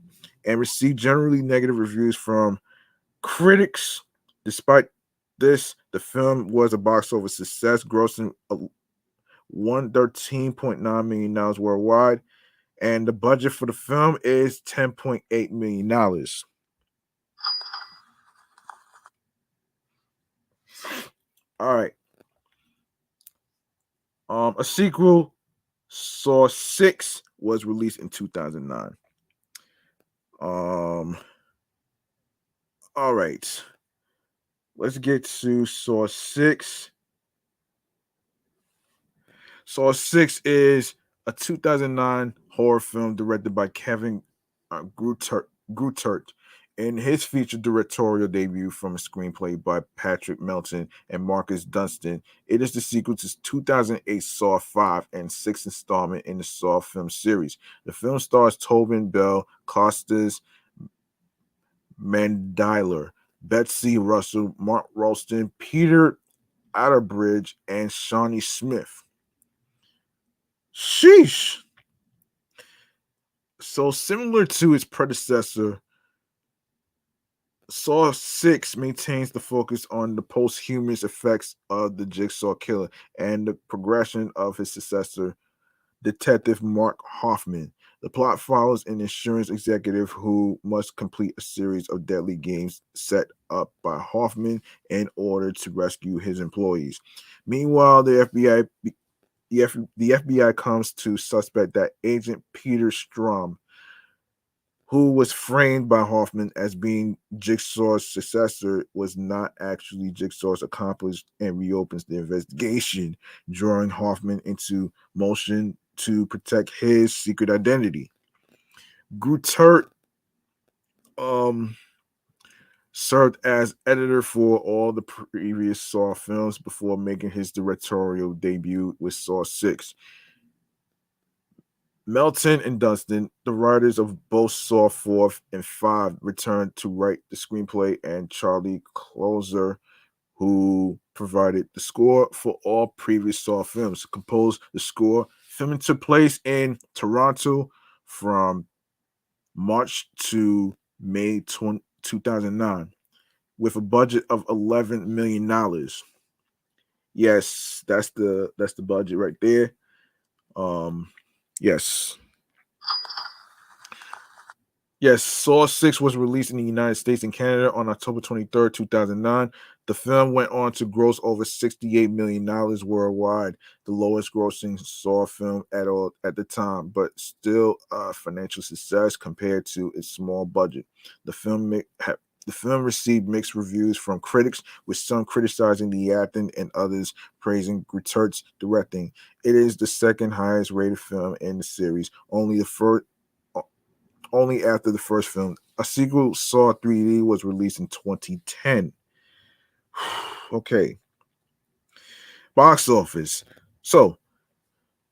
and received generally negative reviews from critics. Despite this, the film was a box office success, grossing $113.9 million worldwide, and the budget for the film is $10.8 million. All right. A sequel, Saw 6, was released in 2009. All right. Let's get to Saw 6. Saw 6 is a 2009 horror film directed by Kevin Grutert in his feature directorial debut from a screenplay by Patrick Melton and Marcus Dunstan. It is the sequel to 2008 Saw 5 and sixth installment in the Saw film series. The film stars Tobin Bell, Costas Mandylor, Betsy Russell, Mark Ralston, Peter Atterbridge, and Shawnee Smith. Sheesh. So similar to its predecessor, Saw 6 maintains the focus on the posthumous effects of the Jigsaw Killer and the progression of his successor, Detective Mark Hoffman. The plot follows an insurance executive who must complete a series of deadly games set up by Hoffman in order to rescue his employees. Meanwhile, the FBI comes to suspect that Agent Peter Strom, who was framed by Hoffman as being Jigsaw's successor, was not actually Jigsaw's accomplice and reopens the investigation, drawing Hoffman into motion to protect his secret identity. Grutert um, served as editor for all the previous Saw films before making his directorial debut with Saw 6. Melton and Dunstan, the writers of both Saw 4 and 5, returned to write the screenplay, and Charlie Closer, who provided the score for all previous Saw films, composed the score. Filming took place in Toronto from March to May 2009 with a budget of $11 million. Yes, that's the budget right there. Yes. Yes, Saw 6 was released in the United States and Canada on October 23rd, 2009. The film went on to gross over $68 million worldwide, the lowest grossing Saw film at all at the time, but still a financial success compared to its small budget. The film the film received mixed reviews from critics, with some criticizing the acting and others praising Gritter's directing. It is the second highest rated film in the series, only after the first film. A sequel, Saw 3D, was released in 2010. Okay, box office. So,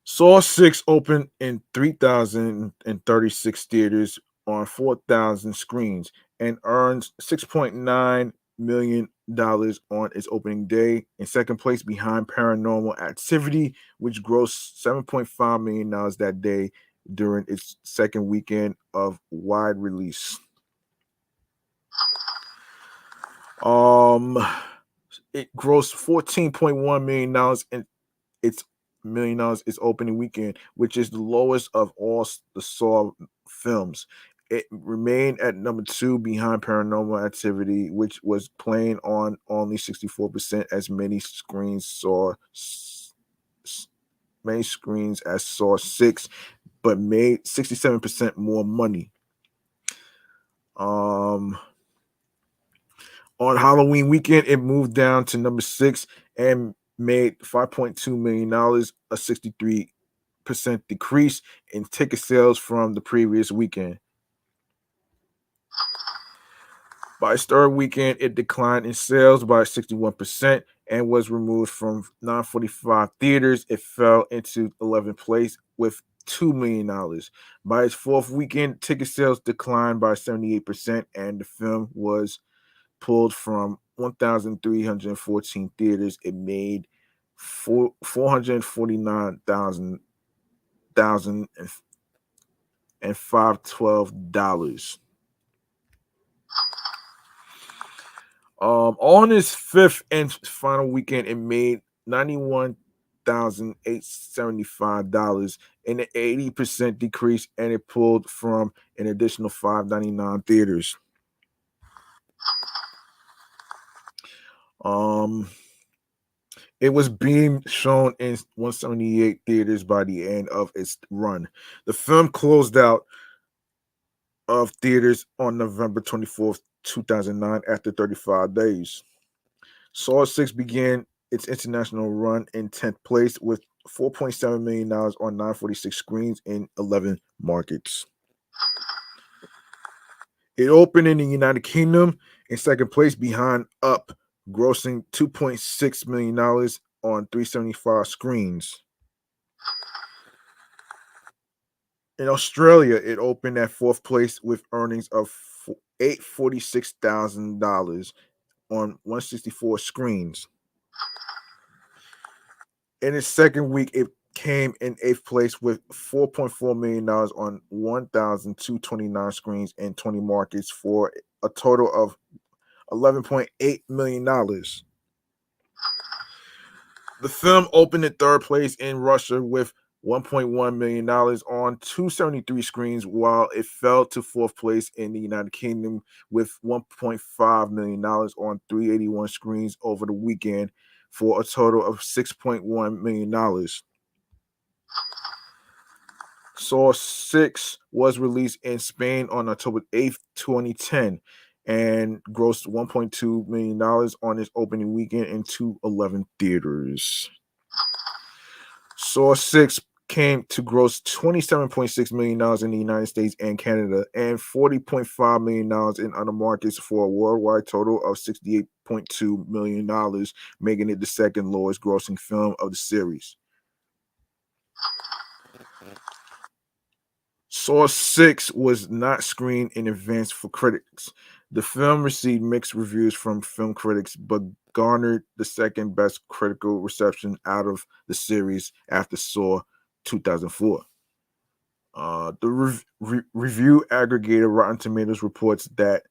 Saw 6 opened in 3,036 theaters on 4,000 screens and earned $6.9 million on its opening day, in second place behind Paranormal Activity, which grossed $7.5 million that day during its second weekend of wide release. Um, it grossed $14.1 million in its its opening weekend, which is the lowest of all the Saw films. It remained at number two behind Paranormal Activity, which was playing on only 64% as many screens as Saw 6, but made 67% more money. Um, on Halloween weekend, it moved down to number six and made $5.2 million, a 63% decrease in ticket sales from the previous weekend. By its third weekend, it declined in sales by 61% and was removed from 945 theaters. It fell into 11th place with $2 million. By its fourth weekend, ticket sales declined by 78%, and the film was pulled from 1,314 theaters. It made 449,512. On its fifth and final weekend, it made $91,875, an 80% decrease, and it pulled from an additional 599 theaters. Um, It was being shown in 178 theaters by the end of its run. The film closed out of theaters on November 24th, 2009, after 35 days. Saw 6 began its international run in 10th place with $4.7 million on 946 screens in 11 markets. It opened in the United Kingdom in second place behind Up, grossing $2.6 million on 375 screens. In Australia, it opened at fourth place with earnings of $846,000 on 164 screens. In its second week, it came in eighth place with $4.4 million on 1,229 screens in 20 markets for a total of $11.8 million. The film opened in third place in Russia with $1.1 million on 273 screens, while it fell to fourth place in the United Kingdom with $1.5 million on 381 screens over the weekend for a total of $6.1 million. Saw 6 was released in Spain on October 8th, 2010, and grossed $1.2 million on its opening weekend in 211 theaters. Saw 6 came to gross $27.6 million in the United States and Canada, and $40.5 million in other markets for a worldwide total of $68.2 million, making it the second lowest grossing film of the series. Saw 6 was not screened in advance for critics. The film received mixed reviews from film critics, but garnered the second best critical reception out of the series after Saw 2004. The review aggregator Rotten Tomatoes reports that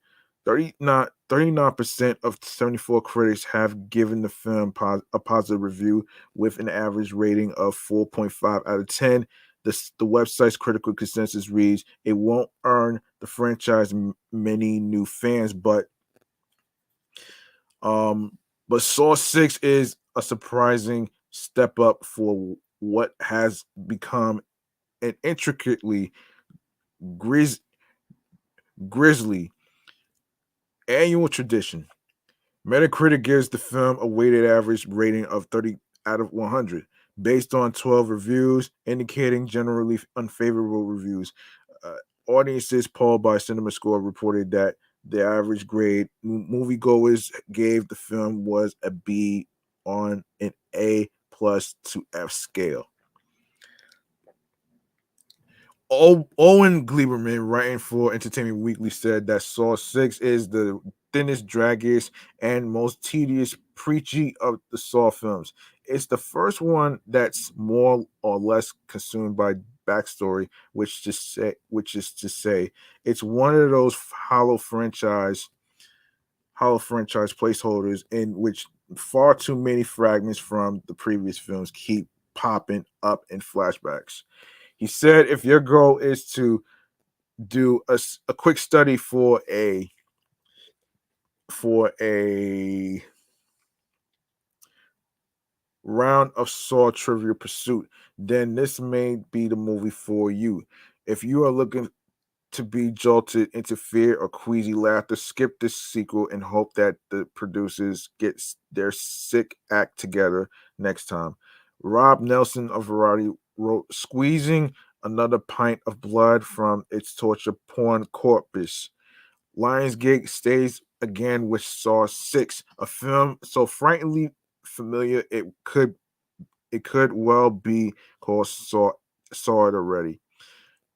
39% of 74 critics have given the film a positive review, with an average rating of 4.5 out of 10. The website's critical consensus reads, "It won't earn the franchise many new fans, um, but Saw 6 is a surprising step up for what has become an intricately grizz- grisly annual tradition." Metacritic gives the film a weighted average rating of 30 out of 100, based on 12 reviews, indicating generally unfavorable reviews. Uh, Audiences polled by CinemaScore reported that the average grade moviegoers gave the film was a B on an A plus to F scale. Owen Gleiberman, writing for Entertainment Weekly, said that Saw 6 is the thinnest, draggiest, and most tedious, preachy of the Saw films. It's the first one that's more or less consumed by backstory, which is to say, it's one of those hollow franchise placeholders in which far too many fragments from the previous films keep popping up in flashbacks. He said, if your goal is to do a quick study for a round of Saw Trivial Pursuit, then this may be the movie for you. If you are looking to be jolted into fear or queasy laughter, skip this sequel and hope that the producers get their sick act together next time. Rob Nelson of Variety wrote, "Squeezing another pint of blood from its torture porn corpus. Lionsgate stays again with Saw 6, a film so frighteningly familiar it could well be called Saw It Already."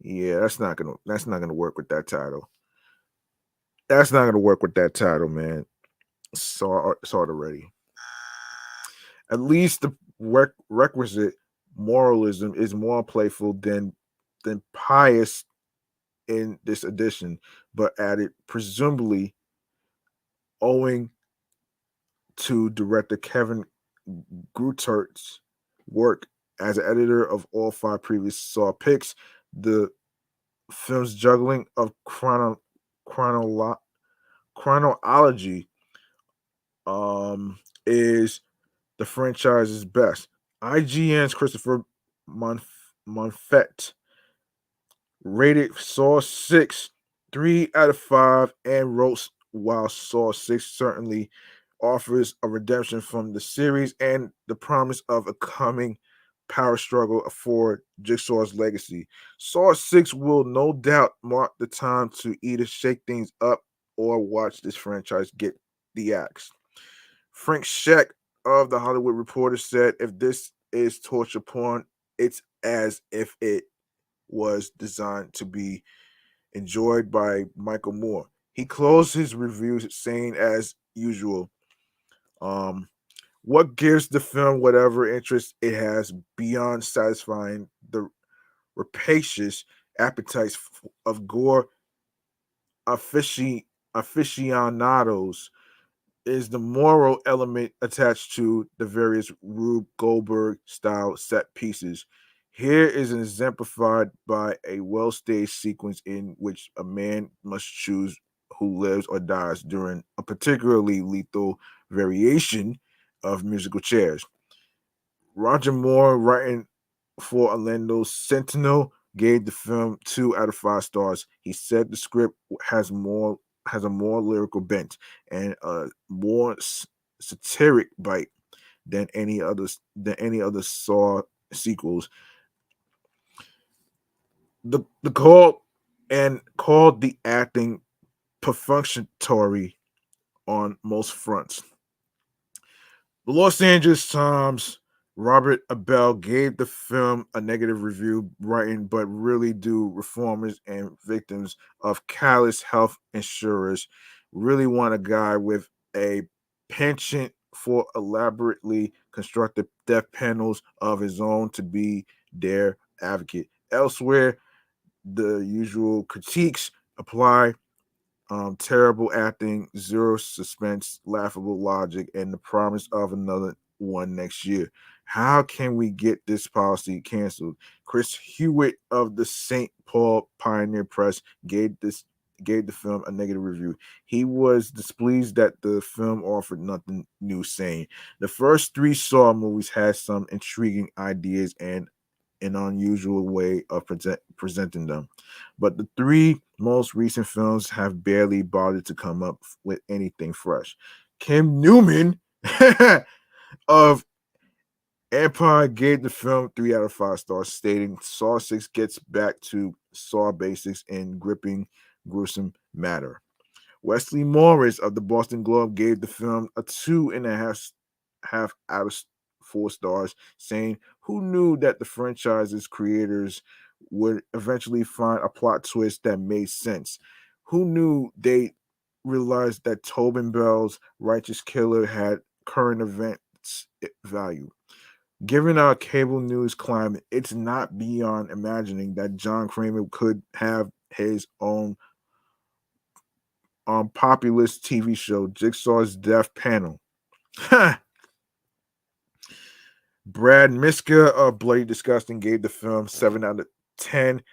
Yeah, that's not gonna work with that title. That's not gonna work with that title, man. Saw it already. At least the requisite moralism is more playful than pious in this edition, but added presumably owing to director Kevin Grutert's work as an editor of all five previous Saw picks. The film's juggling of chronolo- chronology is the franchise's best. IGN's Christopher Monfett rated Saw 6 3 out of 5 and wrote, while Saw 6 certainly offers a redemption from the series and the promise of a coming power struggle for Jigsaw's legacy, Saw 6 will no doubt mark the time to either shake things up or watch this franchise get the axe. Frank Scheck of The Hollywood Reporter said, if this is torture porn, it's as if it was designed to be enjoyed by Michael Moore. He closed his reviews saying, as usual, um, what gives the film whatever interest it has beyond satisfying the rapacious appetites of gore aficionados is the moral element attached to the various Rube Goldberg style set pieces. Here is an exemplified by a well staged sequence in which a man must choose who lives or dies during a particularly lethal variation of musical chairs. Roger Moore, writing for Orlando Sentinel, gave the film 2 out of 5 stars. He said the script has a more lyrical bent and a more satiric bite than any other Saw sequels. The called the acting perfunctory on most fronts. The Los Angeles Times, Robert Abel gave the film a negative review, writing, but really do reformers and victims of callous health insurers really want a guy with a penchant for elaborately constructed death panels of his own to be their advocate. Elsewhere, the usual critiques apply: terrible acting, zero suspense, laughable logic, and the promise of another one next year. How can we get this policy canceled? Chris Hewitt of the St. Paul Pioneer Press gave the film a negative review. He was displeased that the film offered nothing new, saying the first three Saw movies had some intriguing ideas and an unusual way of presenting them. But the three most recent films have barely bothered to come up with anything fresh. Kim Newman of Empire gave the film 3 out of 5 stars, stating Saw 6 gets back to Saw basics in gripping, gruesome matter. Wesley Morris of the Boston Globe gave the film a 2.5 out of 4 stars, saying, "Who knew that the franchise's creators would eventually find a plot twist that made sense? Who knew they realized that Tobin Bell's Righteous Killer had current events value?" Given our cable news climate, it's not beyond imagining that John Kramer could have his own populist TV show, Jigsaw's Death Panel. Brad Miska of Bloody Disgusting gave the film 10,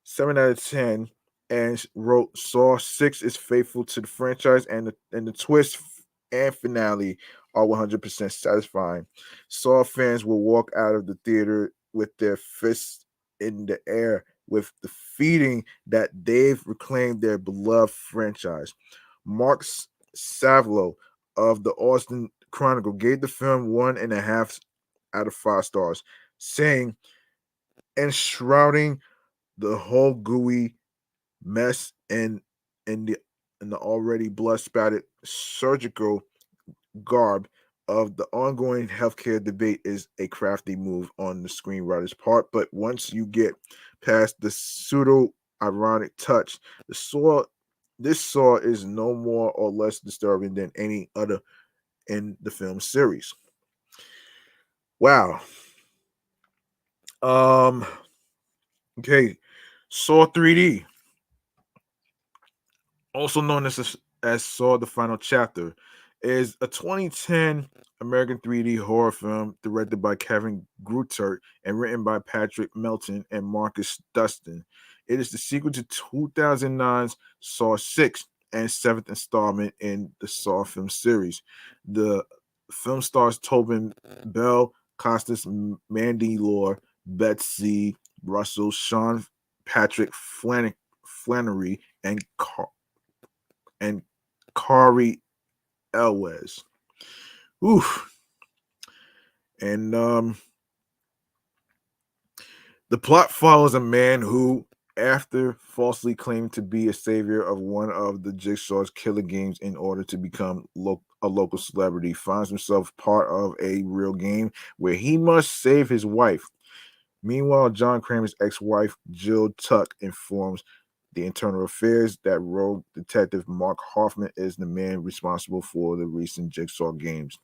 7 out of 10, and wrote Saw 6 is faithful to the franchise, and the twist and finale are 100% satisfying. Saw fans will walk out of the theater with their fists in the air with the feeling that they've reclaimed their beloved franchise. Mark Savlo of the Austin Chronicle gave the film 1.5 out of 5 stars, saying, enshrouding the whole gooey mess in the in the already blood spattered surgical garb of the ongoing healthcare debate is a crafty move on the screenwriter's part. But once you get past the pseudo ironic touch, the saw this saw is no more or less disturbing than any other in the film series. Wow. Um. Okay. Saw 3D, also known as Saw the Final Chapter, is a 2010 American 3D horror film directed by Kevin Grutert and written by Patrick Melton and Marcus Dustin. It is the sequel to 2009's Saw 6 and seventh installment in the Saw film series. The film stars Tobin Bell, Costas Mandy Lore, Betsy Russell, Sean Patrick Flannery, and Kari Elwes. Oof. And the plot follows a man who, after falsely claiming to be a savior of one of the Jigsaw's killer games in order to become a local celebrity, finds himself part of a real game where he must save his wife. Meanwhile, John Kramer's ex-wife, Jill Tuck, informs the internal affairs that rogue detective Mark Hoffman is the man responsible for the recent Jigsaw games.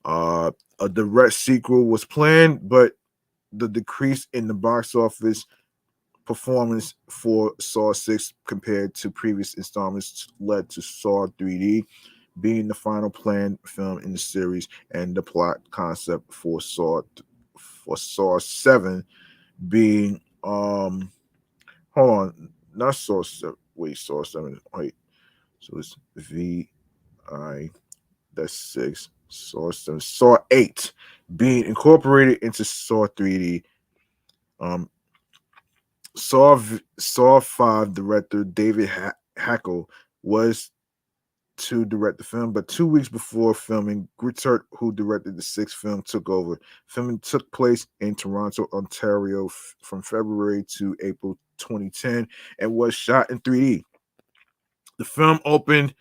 A direct sequel was planned, but the decrease in the box office performance for Saw 6 compared to previous installments led to Saw 3D being the final planned film in the series, and the plot concept for Saw 7 being hold on, not Saw 7. Wait, Saw 7. Wait. So it's VI, that's 6. Saw 7. Saw 8 being incorporated into Saw 3D. Um, Saw 5 director David Hackle was to direct the film, but 2 weeks before filming, Grutert, who directed the sixth film, took over. Filming took place in Toronto, Ontario from February to April 2010 and was shot in 3D. The film opened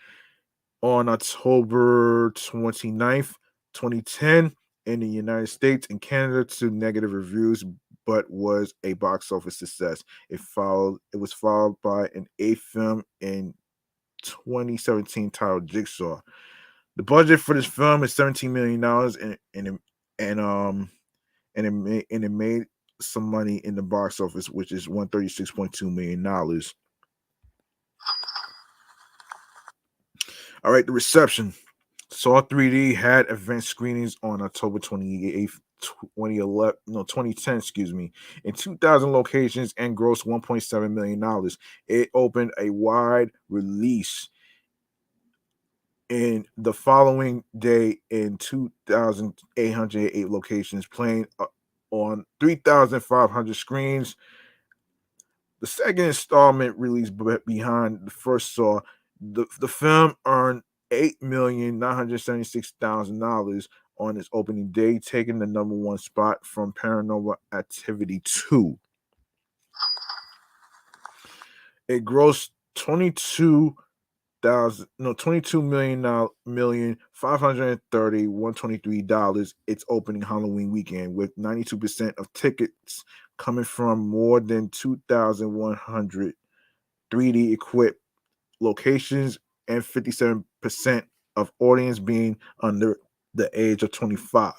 on October 29th, 2010 in the United States and Canada to negative reviews, but was a box office success. It was followed by an eighth film in 2017 titled Jigsaw. The budget for this film is $17 million, and it made some money in the box office, which is $136.2 million. All right, the reception. Saw 3D had event screenings on October 28th, 2011, no 2010, excuse me, in 2,000 locations and grossed $1.7 million. It opened a wide release in the following day in 2,808 locations, playing on 3,500 screens. The second installment released behind the first Saw, the film earned $8,976,000 on its opening day, taking the number one spot from Paranormal Activity 2. It grossed 22 million $530,123 its opening Halloween weekend, with 92% of tickets coming from more than 2,100 3D equipped locations and 57% of audience being under the age of 25.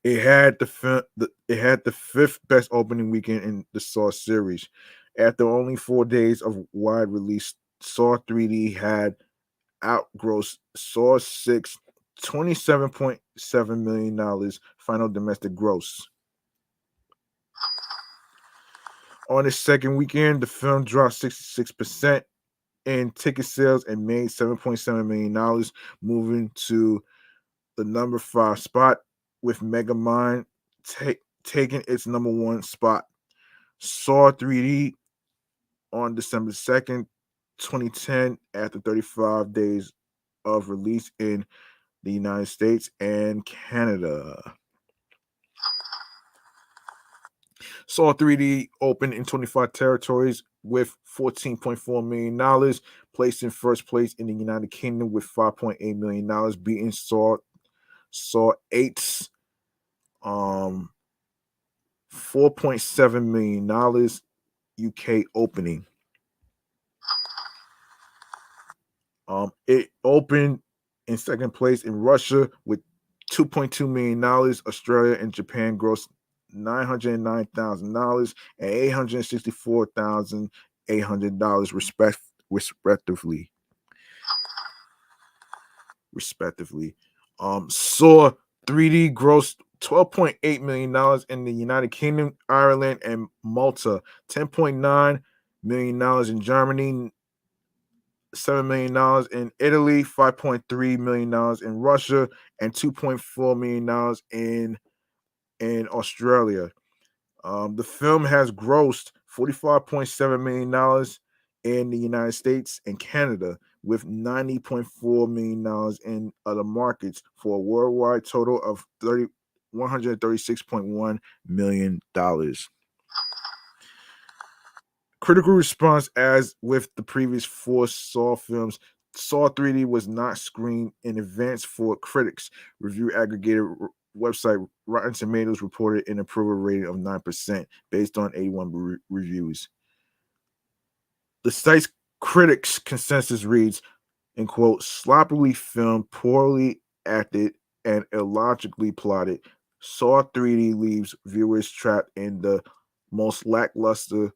It had the fifth best opening weekend in the Saw series. After only 4 days of wide release, Saw 3D had outgrossed Saw 6 $27.7 million final domestic gross. On its second weekend, the film dropped 66% in ticket sales and made $7.7 million, moving to the number 5 spot, with Megamind taking its number 1 spot. Saw 3D on December 2nd, 2010, after 35 days of release in the United States and Canada. Saw 3D opened in 25 territories with $14.4 million, placed in first place in the United Kingdom with $5.8 million, beating Saw 8's $4.7 million UK opening. It opened in second place in Russia with $2.2 million. Australia and Japan grossed $909,000 and $864,800 respectively. Saw 3D grossed $12.8 million in the United Kingdom, Ireland, and Malta, $10.9 million in Germany, $7 million in Italy, $5.3 million in Russia, and $2.4 million in Australia. The film has grossed $45.7 million in the United States and Canada, with $90.4 million in other markets, for a worldwide total of $136.1 million. Critical response: as with the previous 4 Saw films, Saw 3D was not screened in advance for critics. Review aggregator website Rotten Tomatoes reported an approval rating of 9% based on 81 reviews. The site's critics consensus reads, in quote, sloppily filmed, poorly acted, and illogically plotted, Saw 3D leaves viewers trapped in the most lackluster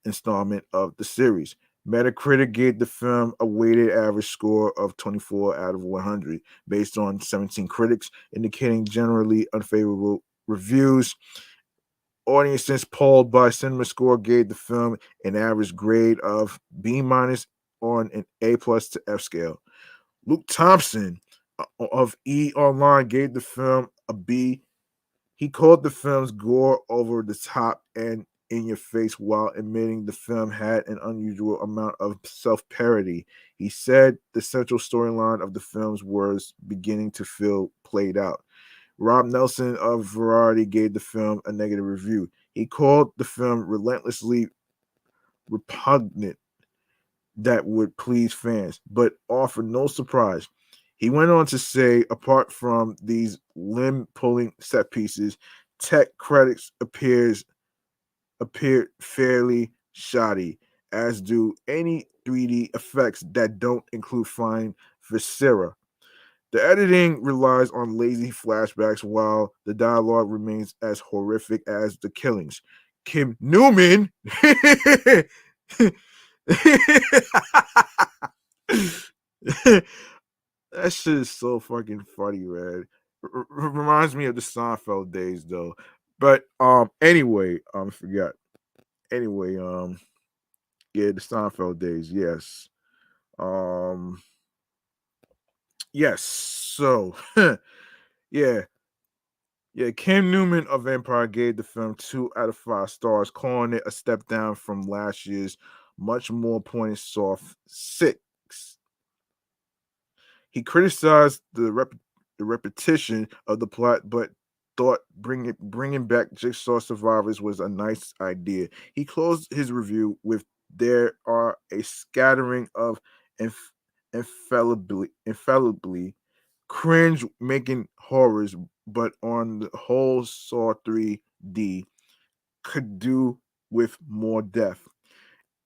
installment of the series. Metacritic gave the film a weighted average score of 24 out of 100 based on 17 critics, indicating generally unfavorable reviews. Audiences polled by CinemaScore gave the film an average grade of B- on an A+ to F scale. Luke Thompson of E! Online gave the film a B. He called the film's gore over the top and in your face, while admitting the film had an unusual amount of self-parody. He said the central storyline of the films was beginning to feel played out. Rob Nelson of Variety gave the film a negative review. He called the film relentlessly repugnant that would please fans, but offered no surprise. He went on to say, apart from these limb-pulling set pieces, tech credits appeared fairly shoddy, as do any 3D effects that don't include flying viscera. The editing relies on lazy flashbacks, while the dialogue remains as horrific as the killings. Kim Newman That shit is so fucking funny, man. Reminds me of the Seinfeld days, though. But anyway, forgot. Anyway, yeah, the Seinfeld days. Yes, um, yes. So, yeah, yeah. Cam Newman of Empire gave the film 2 out of 5 stars, calling it a step down from last year's much more pointed soft 6. He criticized the repetition of the plot, but thought bringing back Jigsaw survivors was a nice idea. He closed his review with, "There are a scattering of inf- infallibly cringe-making horrors, but on the whole, Saw 3D could do with more depth."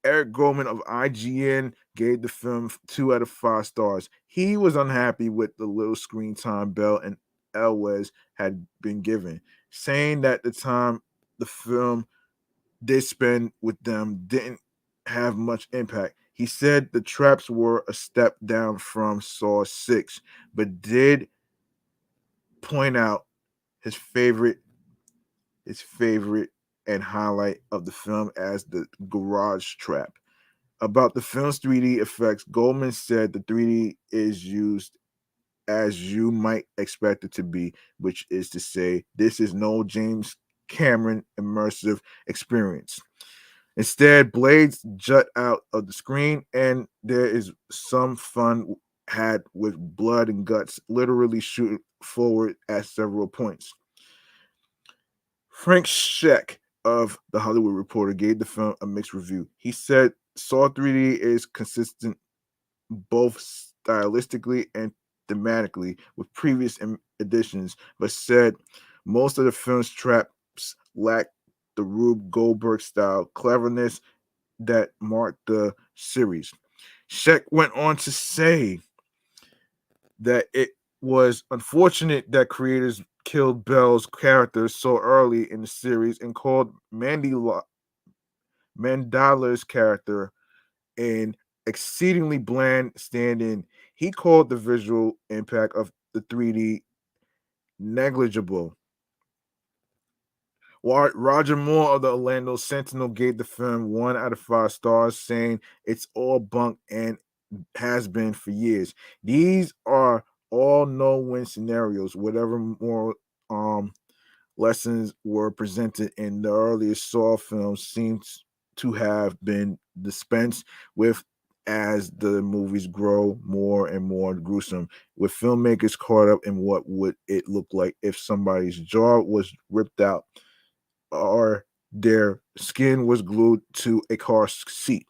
Eric Goldman of IGN gave the film 2 out of 5 stars. He was unhappy with the little screen time Bell and Elwes had been given, saying that the time the film did spend with them didn't have much impact. He said the traps were a step down from Saw 6, but did point out his favorite his favorite and highlight of the film as the garage trap. About the film's 3D effects, Goldman said the 3D is used as you might expect it to be, which is to say, this is no James Cameron immersive experience. Instead, blades jut out of the screen, and there is some fun had with blood and guts literally shooting forward at several points. Frank Scheck of The Hollywood Reporter gave the film a mixed review. He said Saw 3D is consistent both stylistically and thematically with previous editions, but said most of the film's traps lack the Rube Goldberg style cleverness that marked the series. Sheck went on to say that it was unfortunate that creators killed Bell's character so early in the series and called Mandela's character an exceedingly bland stand-in. He called the visual impact of the 3D negligible. Roger Moore of the Orlando Sentinel gave the film 1 out of 5 stars, saying it's all bunk and has been for years. These are all no-win scenarios. Whatever more lessons were presented in the earlier Saw films seems to have been dispensed with as the movies grow more and more gruesome, with filmmakers caught up in what would it look like if somebody's jaw was ripped out or their skin was glued to a car seat.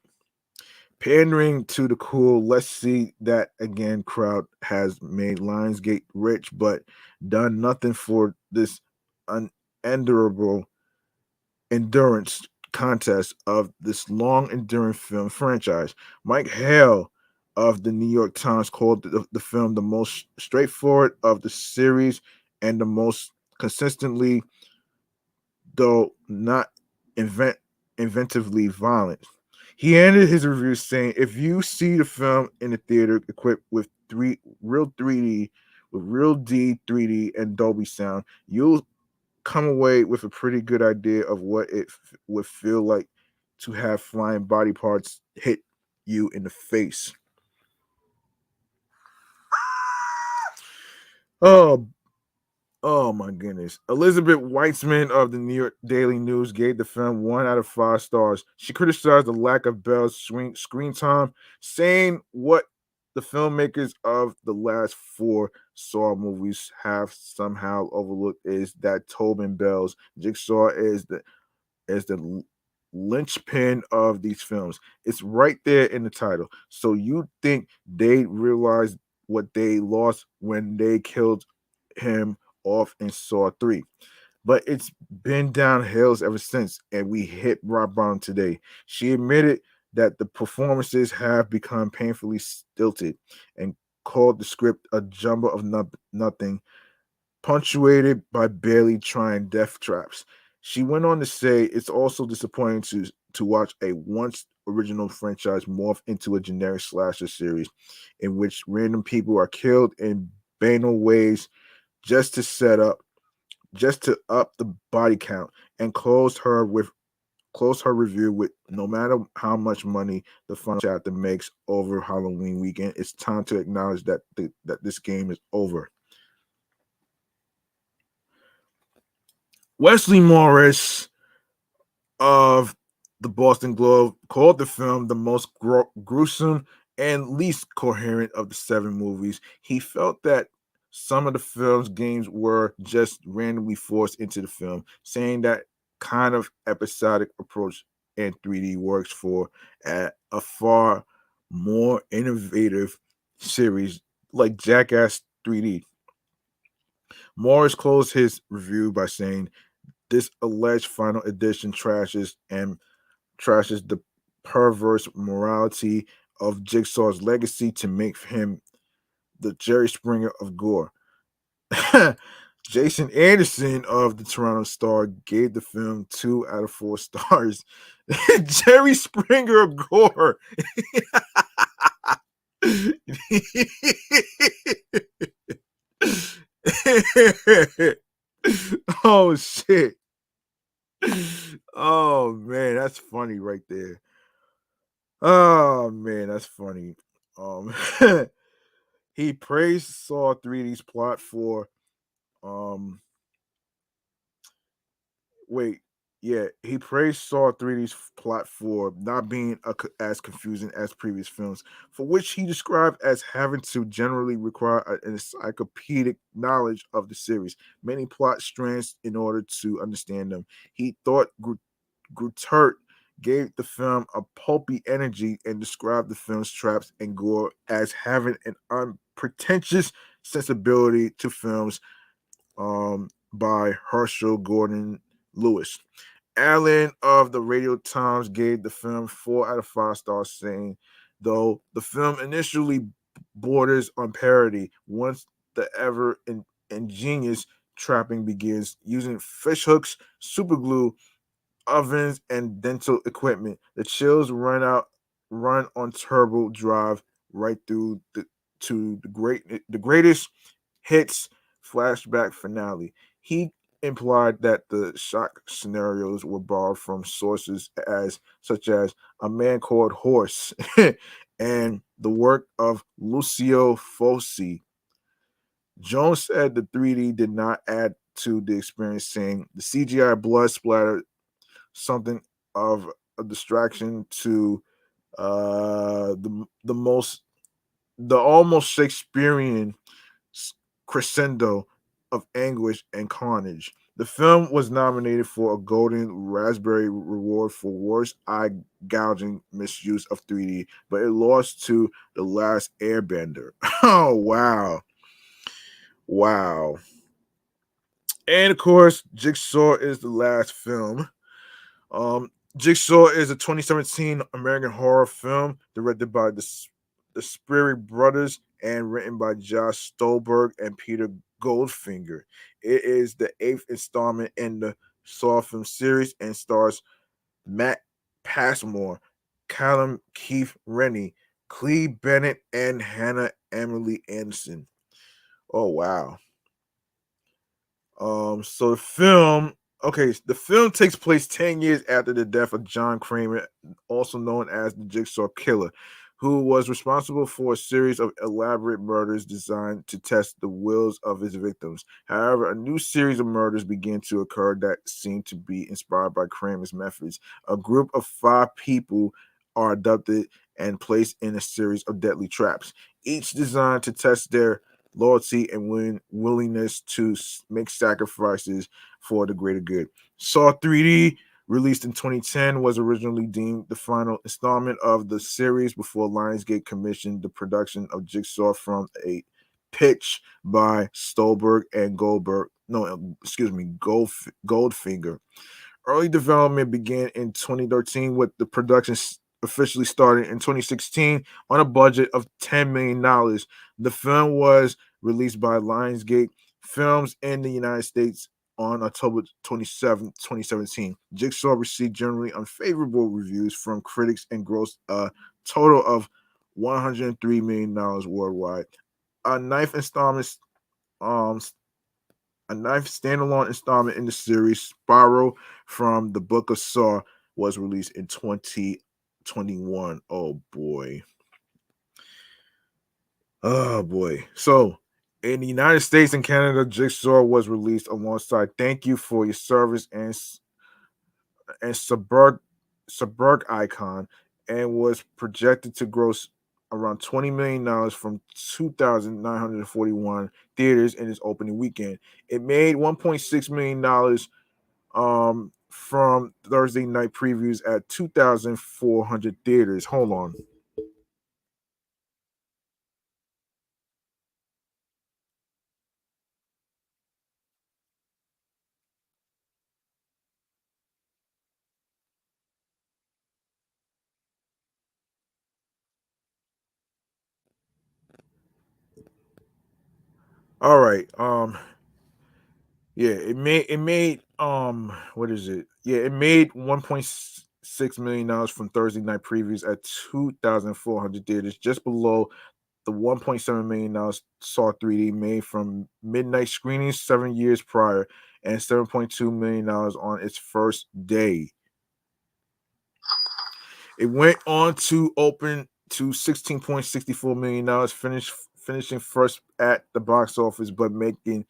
Pandering to the cool, let's see that again crowd has made Lionsgate rich, but done nothing for this unendurable endurance contest of this long enduring film franchise. Mike Hale of the New York Times called the film the most straightforward of the series and the most consistently, though not invent inventively violent. He ended his review saying, "If you see the film in the theater equipped with real 3D, with real D 3D and Dolby sound, you'll come away with a pretty good idea of what it would feel like to have flying body parts hit you in the face." Oh, oh my goodness. Elizabeth Weitzman of the New York Daily News gave the film 1 out of 5 stars. She criticized the lack of Bell's screen time, saying what the filmmakers of the last 4 Saw movies have somehow overlooked is that Tobin Bell's Jigsaw is the linchpin of these films. It's right there in the title. So you think they realized what they lost when they killed him off in Saw 3. But it's been downhills ever since, and we hit rock bottom today. She admitted that the performances have become painfully stilted and called the script a jumble of nothing, punctuated by barely trying death traps. She went on to say it's also disappointing to watch a once original franchise morphed into a generic slasher series in which random people are killed in banal ways just to set up just to up the body count, and close her review with no matter how much money the final chapter makes over Halloween weekend, it's time to acknowledge that this game is over. Wesley Morris of the Boston Globe called the film the most gruesome and least coherent of the seven movies. He felt that some of the film's games were just randomly forced into the film, saying that kind of episodic approach in 3D works for a far more innovative series like Jackass 3D. Morris closed his review by saying, "This alleged final edition trashes the perverse morality of Jigsaw's legacy to make him the Jerry Springer of gore." Jason Anderson of the Toronto Star gave the film 2 out of 4 stars. Jerry Springer of gore. Oh shit. Oh man, that's funny right there. Oh man, that's funny. Um he praised Saw 3D's plot for um wait, yeah, he praised Saw 3D's plot for not being as confusing as previous films, for which he described as having to generally require an encyclopedic knowledge of the series, many plot strands in order to understand them. He thought Grutert gave the film a pulpy energy and described the film's traps and gore as having an unpretentious sensibility to films by Herschel Gordon Lewis. Allen of the Radio Times gave the film 4 out of 5 stars, saying, though the film initially borders on parody, once the ever ingenious trapping begins using fish hooks, super glue, ovens, and dental equipment, the chills run on turbo drive right through the greatest hits flashback finale. He implied that the shock scenarios were borrowed from sources as such as A Man Called Horse and the work of Lucio Fosi. Jones said the 3D did not add to the experience, saying the CGI blood splatter something of a distraction to the almost Shakespearean crescendo of anguish and carnage. The film was nominated for a Golden Raspberry Award for Worst Eye Gouging Misuse of 3D, but it lost to The Last Airbender. Oh, wow. Wow. And of course, Jigsaw is the last film. Jigsaw is a 2017 American horror film directed by the Spirit Brothers and written by Josh Stolberg and Peter Goldfinger. It is the 8th installment in the Saw film series and stars Matt Passmore, Callum Keith Rennie, Clee Bennett, and Hannah Emily Anderson. Oh wow. So the film takes place 10 years after the death of John Kramer, also known as the Jigsaw Killer, who was responsible for a series of elaborate murders designed to test the wills of his victims. However, a new series of murders began to occur that seemed to be inspired by Kramer's methods. A group of 5 people are abducted and placed in a series of deadly traps, each designed to test their loyalty and willingness to make sacrifices for the greater good. Saw 3D, released in 2010, was originally deemed the final installment of the series before Lionsgate commissioned the production of Jigsaw from a pitch by Stolberg and Goldfinger. Early development began in 2013, with the production officially starting in 2016 on a budget of $10 million. The film was released by Lionsgate Films in the United States on October 27, 2017. Jigsaw received generally unfavorable reviews from critics and grossed a total of $103 million worldwide. A ninth installment, um, a ninth standalone installment in the series, Spiral from the Book of Saw, was released in 2021. Oh boy. Oh boy. So in the United States and Canada, Jigsaw was released alongside Thank You for Your Service and Suburg Icon, and was projected to gross around $20 million from 2,941 theaters in its opening weekend. It made $1.6 million from Thursday night previews at 2,400 theaters. Hold on. All right. Yeah, it made what is it? Yeah, it made $1.6 million from Thursday night previews at 2,400 theaters, just below the $1.7 million Saw 3D made from midnight screenings 7 years prior, and $7.2 million on its first day. It went on to open to $16.64 million, finishing first at the box office, but marking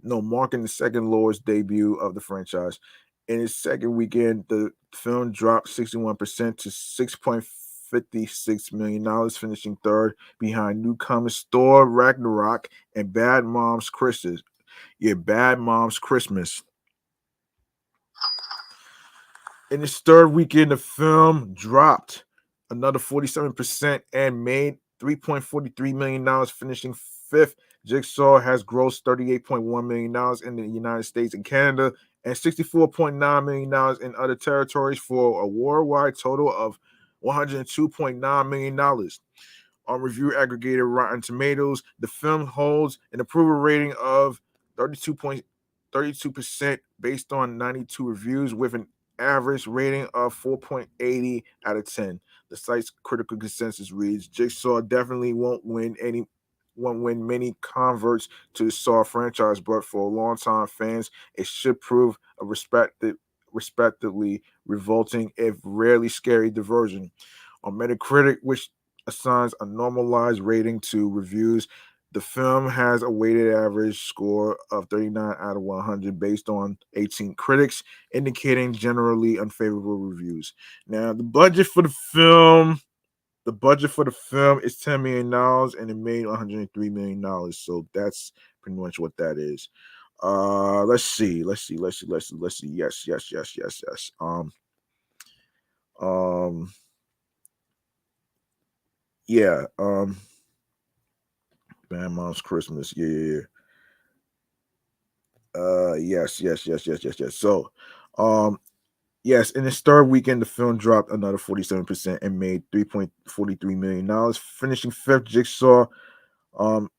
the second lowest debut of the franchise. In its second weekend, the film dropped 61% to $6.56 million, finishing third behind newcomers Thor Ragnarok and Bad Moms Christmas. Yeah, Bad Moms Christmas. In its third weekend, the film dropped another 47% and made $3.43 million, finishing fifth. Jigsaw has grossed $38.1 million in the United States and Canada and $64.9 million in other territories for a worldwide total of $102.9 million. On review aggregator Rotten Tomatoes, the film holds an approval rating of 32.32% based on 92 reviews, with an average rating of 4.80 out of 10. The site's critical consensus reads, Jigsaw definitely won't win many converts to the Saw franchise, but for longtime fans, it should prove a respectively revolting, if rarely scary, diversion. On Metacritic, which assigns a normalized rating to reviews, the film has a weighted average score of 39 out of 100 based on 18 critics, indicating generally unfavorable reviews. Now, the budget for the film is $10 million, and it made $103 million. So that's pretty much what that is. Let's see. Yes. Um, yeah. Bad Mom's Christmas. Yeah. Yes. So, um, yes, in its third weekend, the film dropped another 47% and made $3.43 million, finishing fifth. Jigsaw um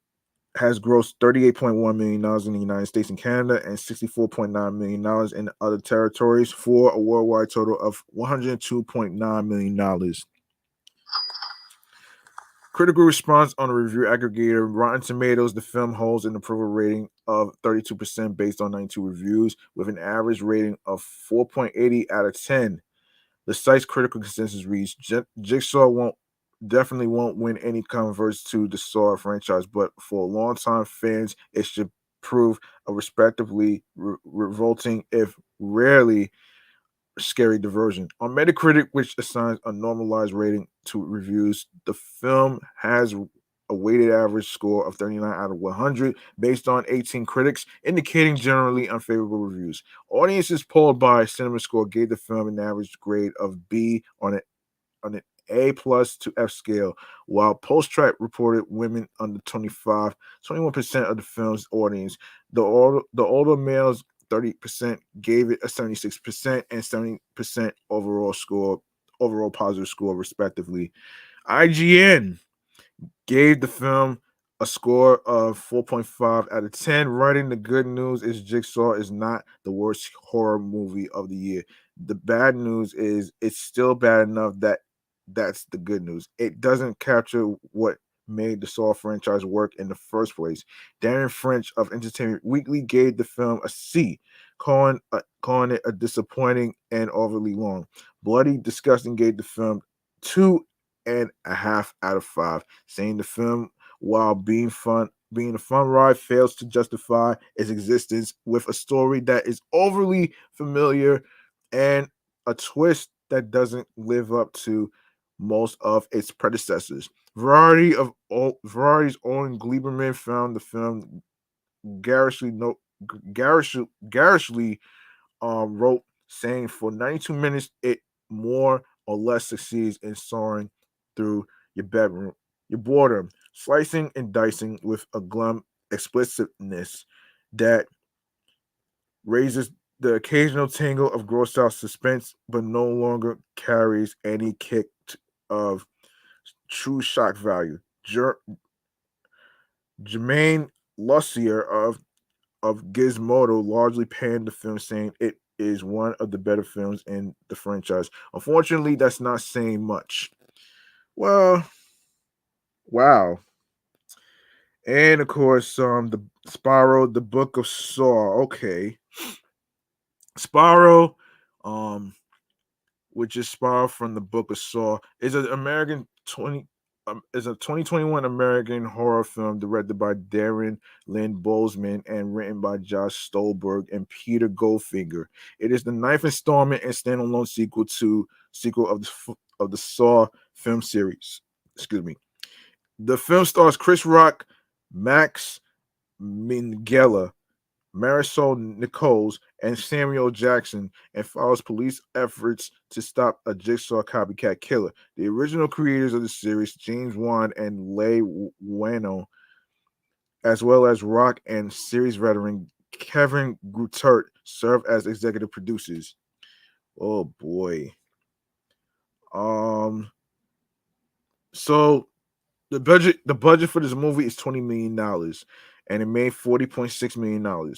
has grossed $38.1 million in the United States and Canada and $64.9 million in other territories for a worldwide total of $102.9 million. Critical response on the review aggregator Rotten Tomatoes, the film holds an approval rating of 32% based on 92 reviews, with an average rating of 4.80 out of 10. The site's critical consensus reads, Jigsaw won't win any converts to the Saw franchise, but for longtime fans, it should prove a respectively revolting, if rarely scary, diversion. On Metacritic, which assigns a normalized rating to reviews, the film has a weighted average score of 39 out of 100 based on 18 critics, indicating generally unfavorable reviews. Audiences polled by CinemaScore gave the film an average grade of B on an A plus to F scale, while Post Track reported women under 25, 21% of the film's audience. The older males, 30%, gave it a 76% and 70% overall positive score, respectively. IGN gave the film a score of 4.5 out of 10. Writing the good news is Jigsaw is not the worst horror movie of the year. The bad news is it's still bad enough that that's the good news. It doesn't capture what made the Saw franchise work in the first place. Darren French of Entertainment Weekly gave the film a C, calling it a disappointing and overly long. Bloody Disgusting gave the film 2.5 out of 5, saying the film, while being a fun ride, fails to justify its existence with a story that is overly familiar and a twist that doesn't live up to most of its predecessors. Variety's own Gleiberman found the film garishly no garishly wrote, saying for 92 minutes it more or less succeeds in soaring through your bedroom, your boredom, slicing and dicing with a glum explicitness that raises the occasional tingle of gross out suspense, but no longer carries any kick of true shock value. Jermaine Lussier of Gizmodo largely panned the film, saying it is one of the better films in the franchise. Unfortunately, that's not saying much. Well, wow. And of course, the Spiral, the Book of Saw. Okay, Spiral, um, which is Spiral from the Book of Saw, is an American 2021 American horror film directed by Darren Lynn Bousman and written by Josh Stolberg and Peter Goldfinger. It is the ninth installment and standalone sequel of the Saw film series. Excuse me. The film stars Chris Rock, Max Minghella, Marisol Nichols, and Samuel Jackson, and follows police efforts to stop a Jigsaw copycat killer. The original creators of the series, James Wan and Leigh Whannell, as well as Rock and series veteran Kevin Greutert, serve as executive producers. Oh boy. Um. So the budget for this movie is $20 million, and it made $40.6 million.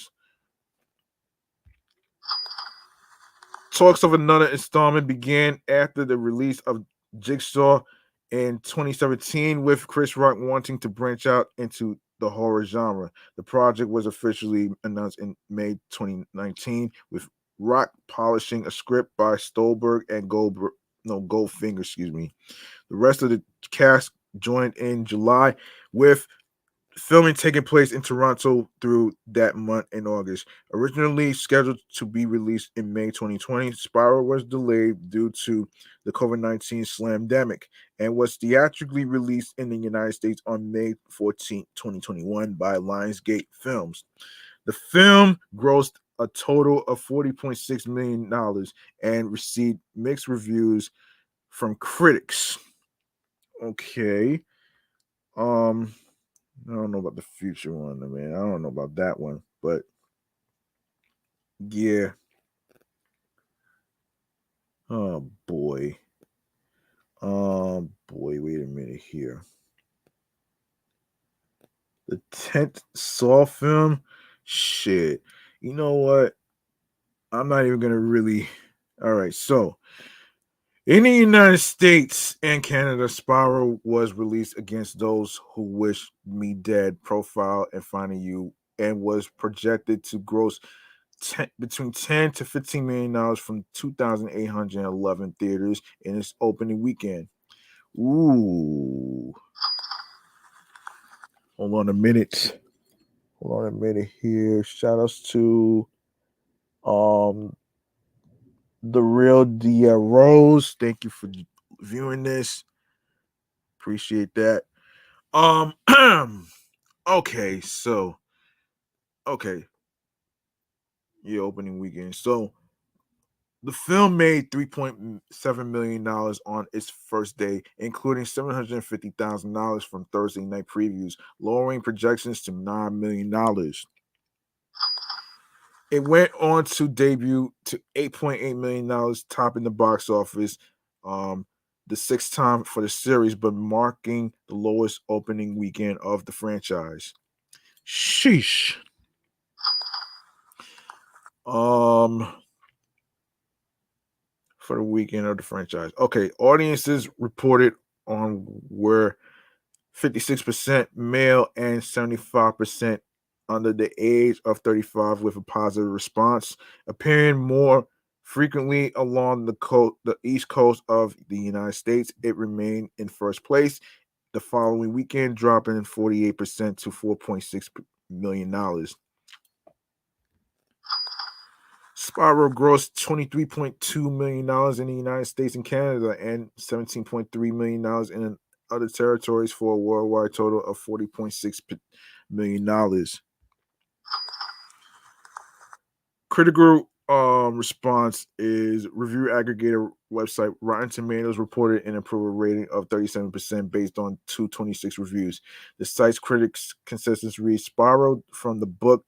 Talks of another installment began after the release of Jigsaw in 2017, with Chris Rock wanting to branch out into the horror genre. The project was officially announced in May 2019, with Rock polishing a script by Stolberg and Goldfinger. Excuse me. The rest of the cast joined in July, with filming taking place in Toronto through that month in August. Originally scheduled to be released in May 2020, Spiral was delayed due to the COVID-19 slamdemic and was theatrically released in the United States on May 14, 2021 by Lionsgate Films. The film grossed a total of $40.6 million and received mixed reviews from critics. Okay. Um I don't know about the future one, man. I don't know about that one, but yeah. Oh boy. Boy. Wait a minute here. The 10th Saw film. Shit. You know what? I'm not even gonna really. All right. So in the United States and Canada, Spiral was released against those who wish me dead. Profile and Finding You, and was projected to gross between 10 to $15 million from 2,811 theaters in its opening weekend. Ooh, hold on a minute. Hold on a minute here. Shout outs to um the real Dia Rose. Thank you for viewing this. Appreciate that. Um, okay, so okay, yeah, opening weekend. So the film made $3.7 million on its first day, including $750,000 from Thursday night previews, lowering projections to $9 million. It went on to debut to $8.8 million, topping the box office. Um, the sixth time for the series, but marking the lowest opening weekend of the franchise. Sheesh. Um, for the weekend of the franchise. Okay, audiences reported on were 56% male and 75% under the age of 35 with a positive response, appearing more frequently along the east coast of the United States. It remained in first place the following weekend, dropping 48% to $4.6 million. Spiral grossed $23.2 million in the United States and Canada and $17.3 million in other territories for a worldwide total of $40.6 million. Critical response is review aggregator website Rotten Tomatoes reported an approval rating of 37% based on 226 reviews. The site's critics consensus reads Spiral from the book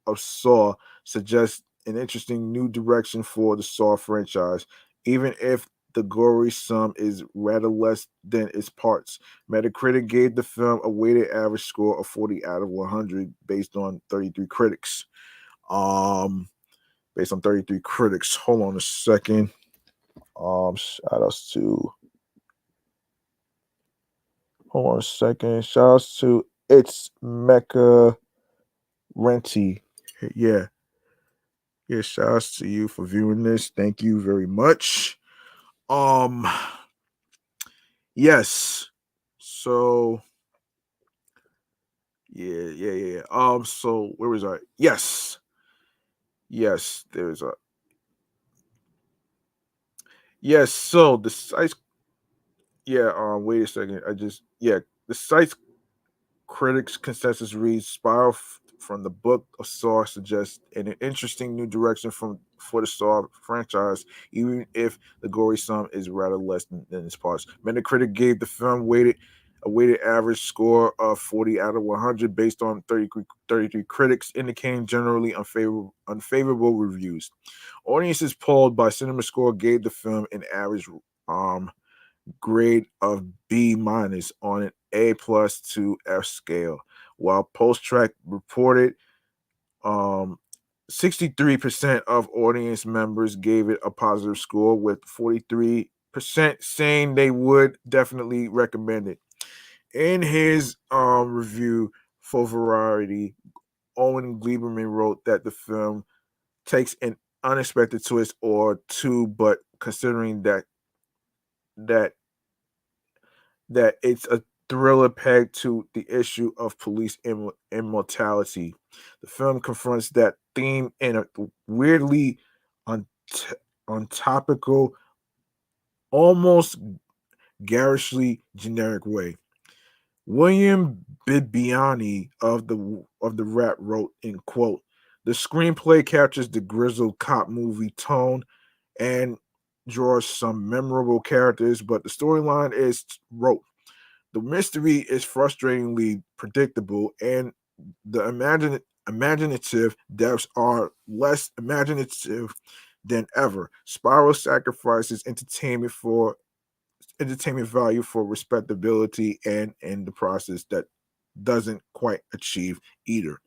of Saw suggests an interesting new direction for the Saw franchise, even if the gory sum is rather less than its parts. Metacritic gave the film a weighted average score of 40 out of 100 based on 33 critics. Based on 33 critics. Hold on a second. Shout outs to hold on a second. Shout outs to It's Mecca Renty. Yeah. Yeah, shout outs to you for viewing this. Thank you very much. Um yes. So yeah. So where was I? Yes. Yes, there's a yes, so the site's wait a second. The site's critics' consensus reads Spiral from the book of Saw suggests an interesting new direction for the Saw franchise, even if the gory sum is rather less than its parts. Metacritic gave the film a weighted average score of 40 out of 100 based on 33 critics, indicating generally unfavorable reviews. Audiences polled by CinemaScore gave the film an average grade of B minus on an A plus to F scale, while Post Track reported 63% of audience members gave it a positive score, with 43% saying they would definitely recommend it. In his review for Variety, Owen Gleiberman wrote that the film takes an unexpected twist or two, but considering that that it's a thriller pegged to the issue of police immortality. The film confronts that theme in a weirdly on topical, almost garishly generic way. William Bibbiani of the Rap wrote in quote, "The screenplay captures the grizzled cop movie tone and draws some memorable characters, but the storyline is rote. The mystery is frustratingly predictable, and the imaginative depths are less imaginative than ever. Spiral sacrifices entertainment value for respectability, and in the process that doesn't quite achieve either."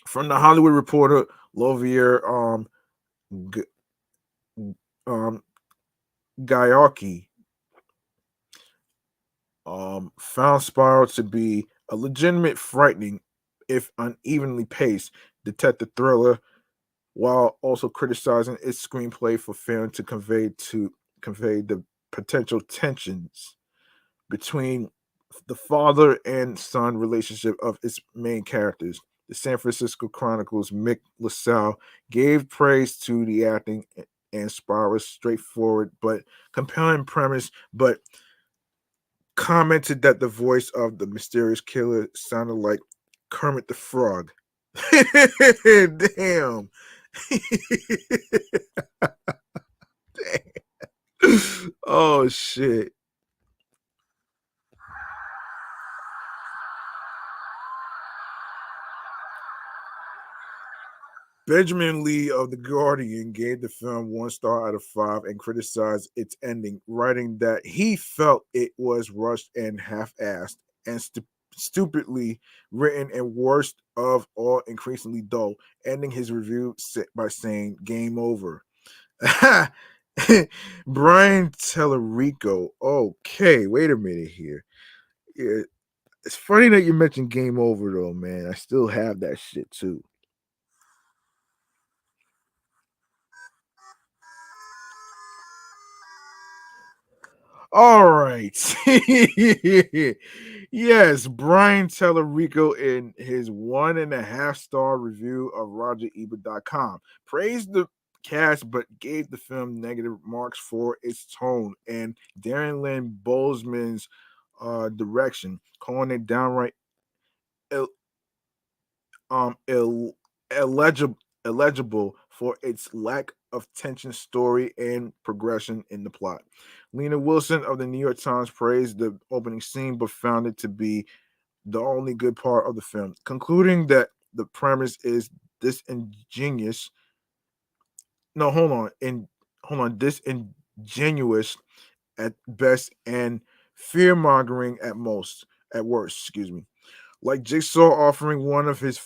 From the Hollywood Reporter, Lovier G- um, Gaiocchi found Spiral to be a legitimate, frightening, if unevenly paced, detective thriller, while also criticizing its screenplay for failing to convey the potential tensions between the father and son relationship of its main characters. The San Francisco Chronicle's Mick LaSalle gave praise to the acting and Spiral's straightforward but compelling premise, but commented that the voice of the mysterious killer sounded like Kermit the Frog. Damn. Oh shit. Benjamin Lee of The Guardian gave the film 1 star out of 5 and criticized its ending, writing that he felt it was rushed and half assed and stupidly written and worst of all, increasingly dull, ending his review by saying, Game over. Brian Tellerico. Okay, wait a minute here. Yeah, it's funny that you mentioned Game Over, though, man. I still have that shit, too. All right. Yes, Brian Tellerico in his 1.5 star review of RogerEbert.com praised the cast but gave the film negative marks for its tone and Darren Lynn Bozeman's direction, calling it downright Ill, Ill, illegible for its lack of tension, story, and progression in the plot. Lena Wilson of the New York Times praised the opening scene but found it to be the only good part of the film, concluding that the premise is disingenuous. No, disingenuous at best and fear mongering at most, at worst. Excuse me. Like Jigsaw offering one of his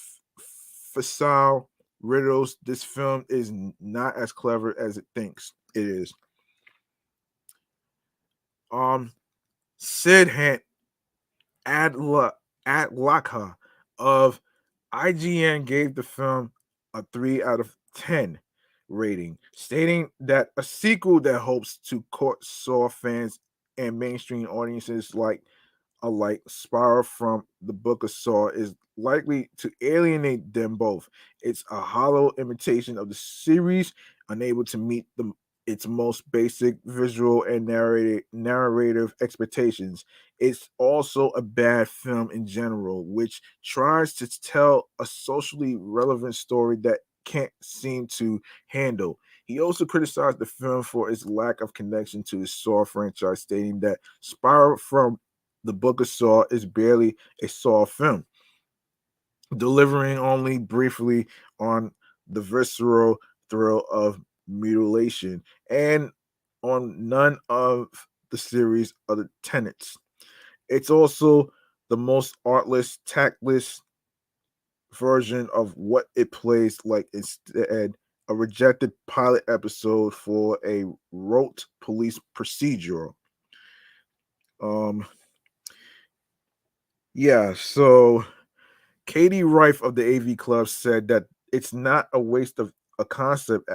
facile riddles, this film is not as clever as it thinks it is. Um, Sid Adlakha of IGN gave the film a 3 out of 10 rating, stating that a sequel that hopes to court Saw fans and mainstream audiences alike Spiral from the Book of Saw is likely to alienate them both. It's a hollow imitation of the series, unable to meet its most basic visual and narrative expectations. It's also a bad film in general, which tries to tell a socially relevant story that can't seem to handle. He also criticized the film for its lack of connection to the Saw franchise, stating that Spiral from the Book of Saw is barely a Saw film, delivering only briefly on the visceral thrill of mutilation and on none of the series' other tenets. It's also the most artless, tactless version of what it plays like instead a rejected pilot episode for a rote police procedural. Um yeah, so Katie Rife of the AV Club said that it's not a waste of a concept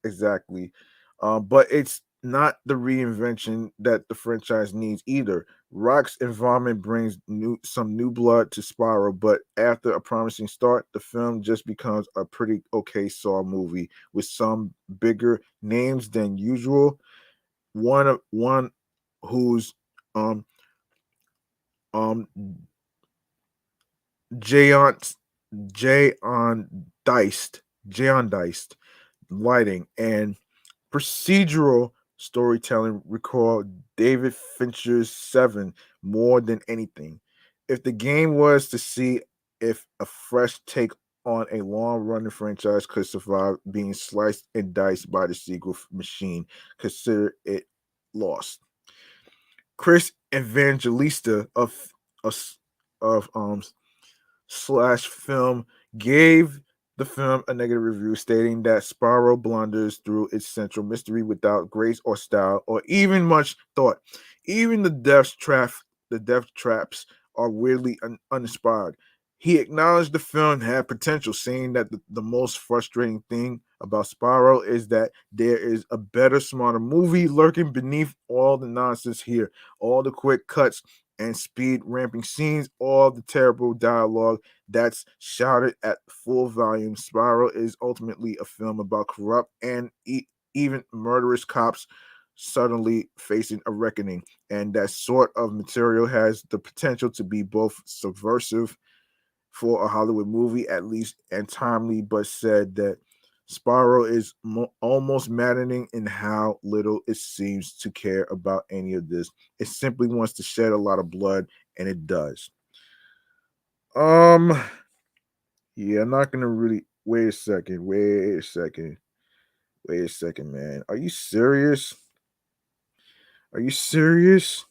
exactly, but it's not the reinvention that the franchise needs either. Rock's involvement brings some new blood to Spiral, but after a promising start, the film just becomes a pretty okay Saw movie with some bigger names than usual. One who's um um Jayon Jayon Diced lighting and procedural storytelling recall David Fincher's Seven more than anything. If the game was to see if a fresh take on a long running franchise could survive being sliced and diced by the sequel machine, consider it lost. Chris Evangelista of, of slash film gave the film a negative review, stating that Spiral blunders through its central mystery without grace or style or even much thought. Even the death traps are weirdly uninspired. He acknowledged the film had potential, saying that the most frustrating thing about Spiral is that there is a better, smarter movie lurking beneath all the nonsense here, all the quick cuts and speed ramping scenes, all the terrible dialogue that's shouted at full volume. Spiral is ultimately a film about corrupt and even murderous cops suddenly facing a reckoning. And that sort of material has the potential to be both subversive for a Hollywood movie, at least, and timely, but said that Spiral is almost maddening in how little it seems to care about any of this. It simply wants to shed a lot of blood, and it does. Um, yeah, I'm not gonna really. wait a second. Wait a second. Wait a second, man. Are you serious? Are you serious?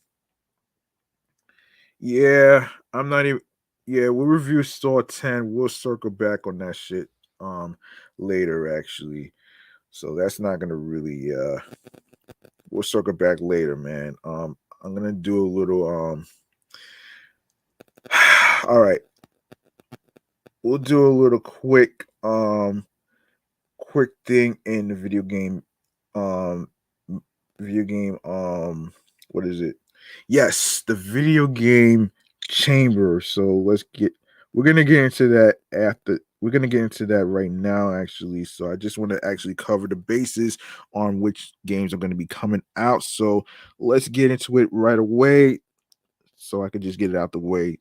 Yeah, I'm not even. Yeah, we'll review Saw 10. We'll circle back on that shit later, actually. So that's not gonna really we'll circle back later, man. I'm gonna do a little all right. We'll do a little quick thing in the um m- video game what is it? Yes, the video game chamber. So we're gonna get into that after we're gonna get into that right now actually. So I just want to actually cover the bases on which games are gonna be coming out. So let's get into it right away so I can just get it out the way.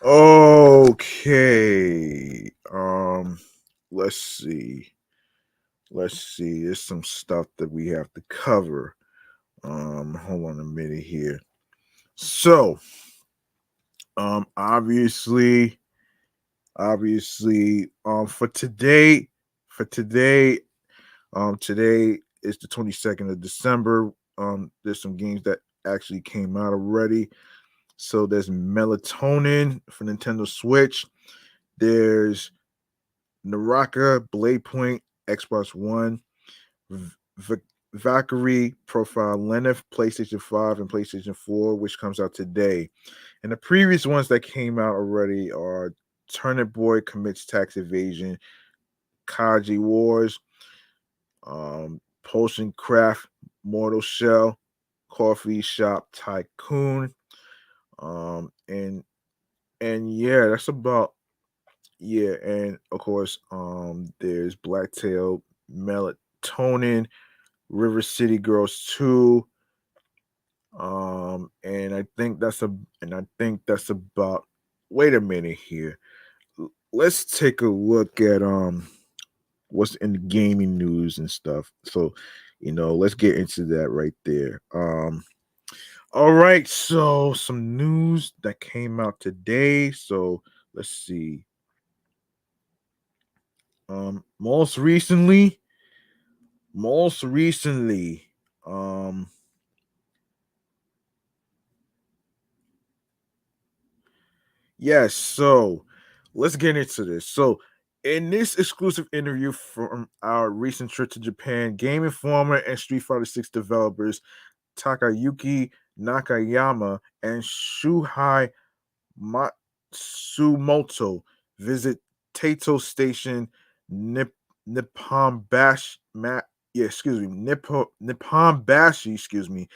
Okay. Let's see. Let's see. There's some stuff that we have to cover. Hold on a minute here. So, obviously, for today, today is the 22nd of December. There's some games that actually came out already. So there's Melatonin for Nintendo Switch. There's Naraka, Blade Point, Xbox One, v- Valkyrie Profile Lenneth, PlayStation 5 and PlayStation 4, which comes out today. And the previous ones that came out already are Turnip Boy Commits Tax Evasion, Kaji Wars, Potion Craft, Mortal Shell, Coffee Shop Tycoon, and yeah, that's about yeah, and of course, there's Blacktail, Melatonin, River City Girls 2, and I think that's about. Wait a minute here. Let's take a look at what's in the gaming news and stuff. So, let's get into that right there. All right, so some news that came out today. So let's see. Most recently, most recently, um, yes. So let's get into this. So in this exclusive interview from our recent trip to Japan, Game Informer and Street Fighter 6 developers Takayuki Nakayama and Shuhei Matsumoto visit Taito Station, Nippon Bash, excuse me, Nippon Bashi, excuse me,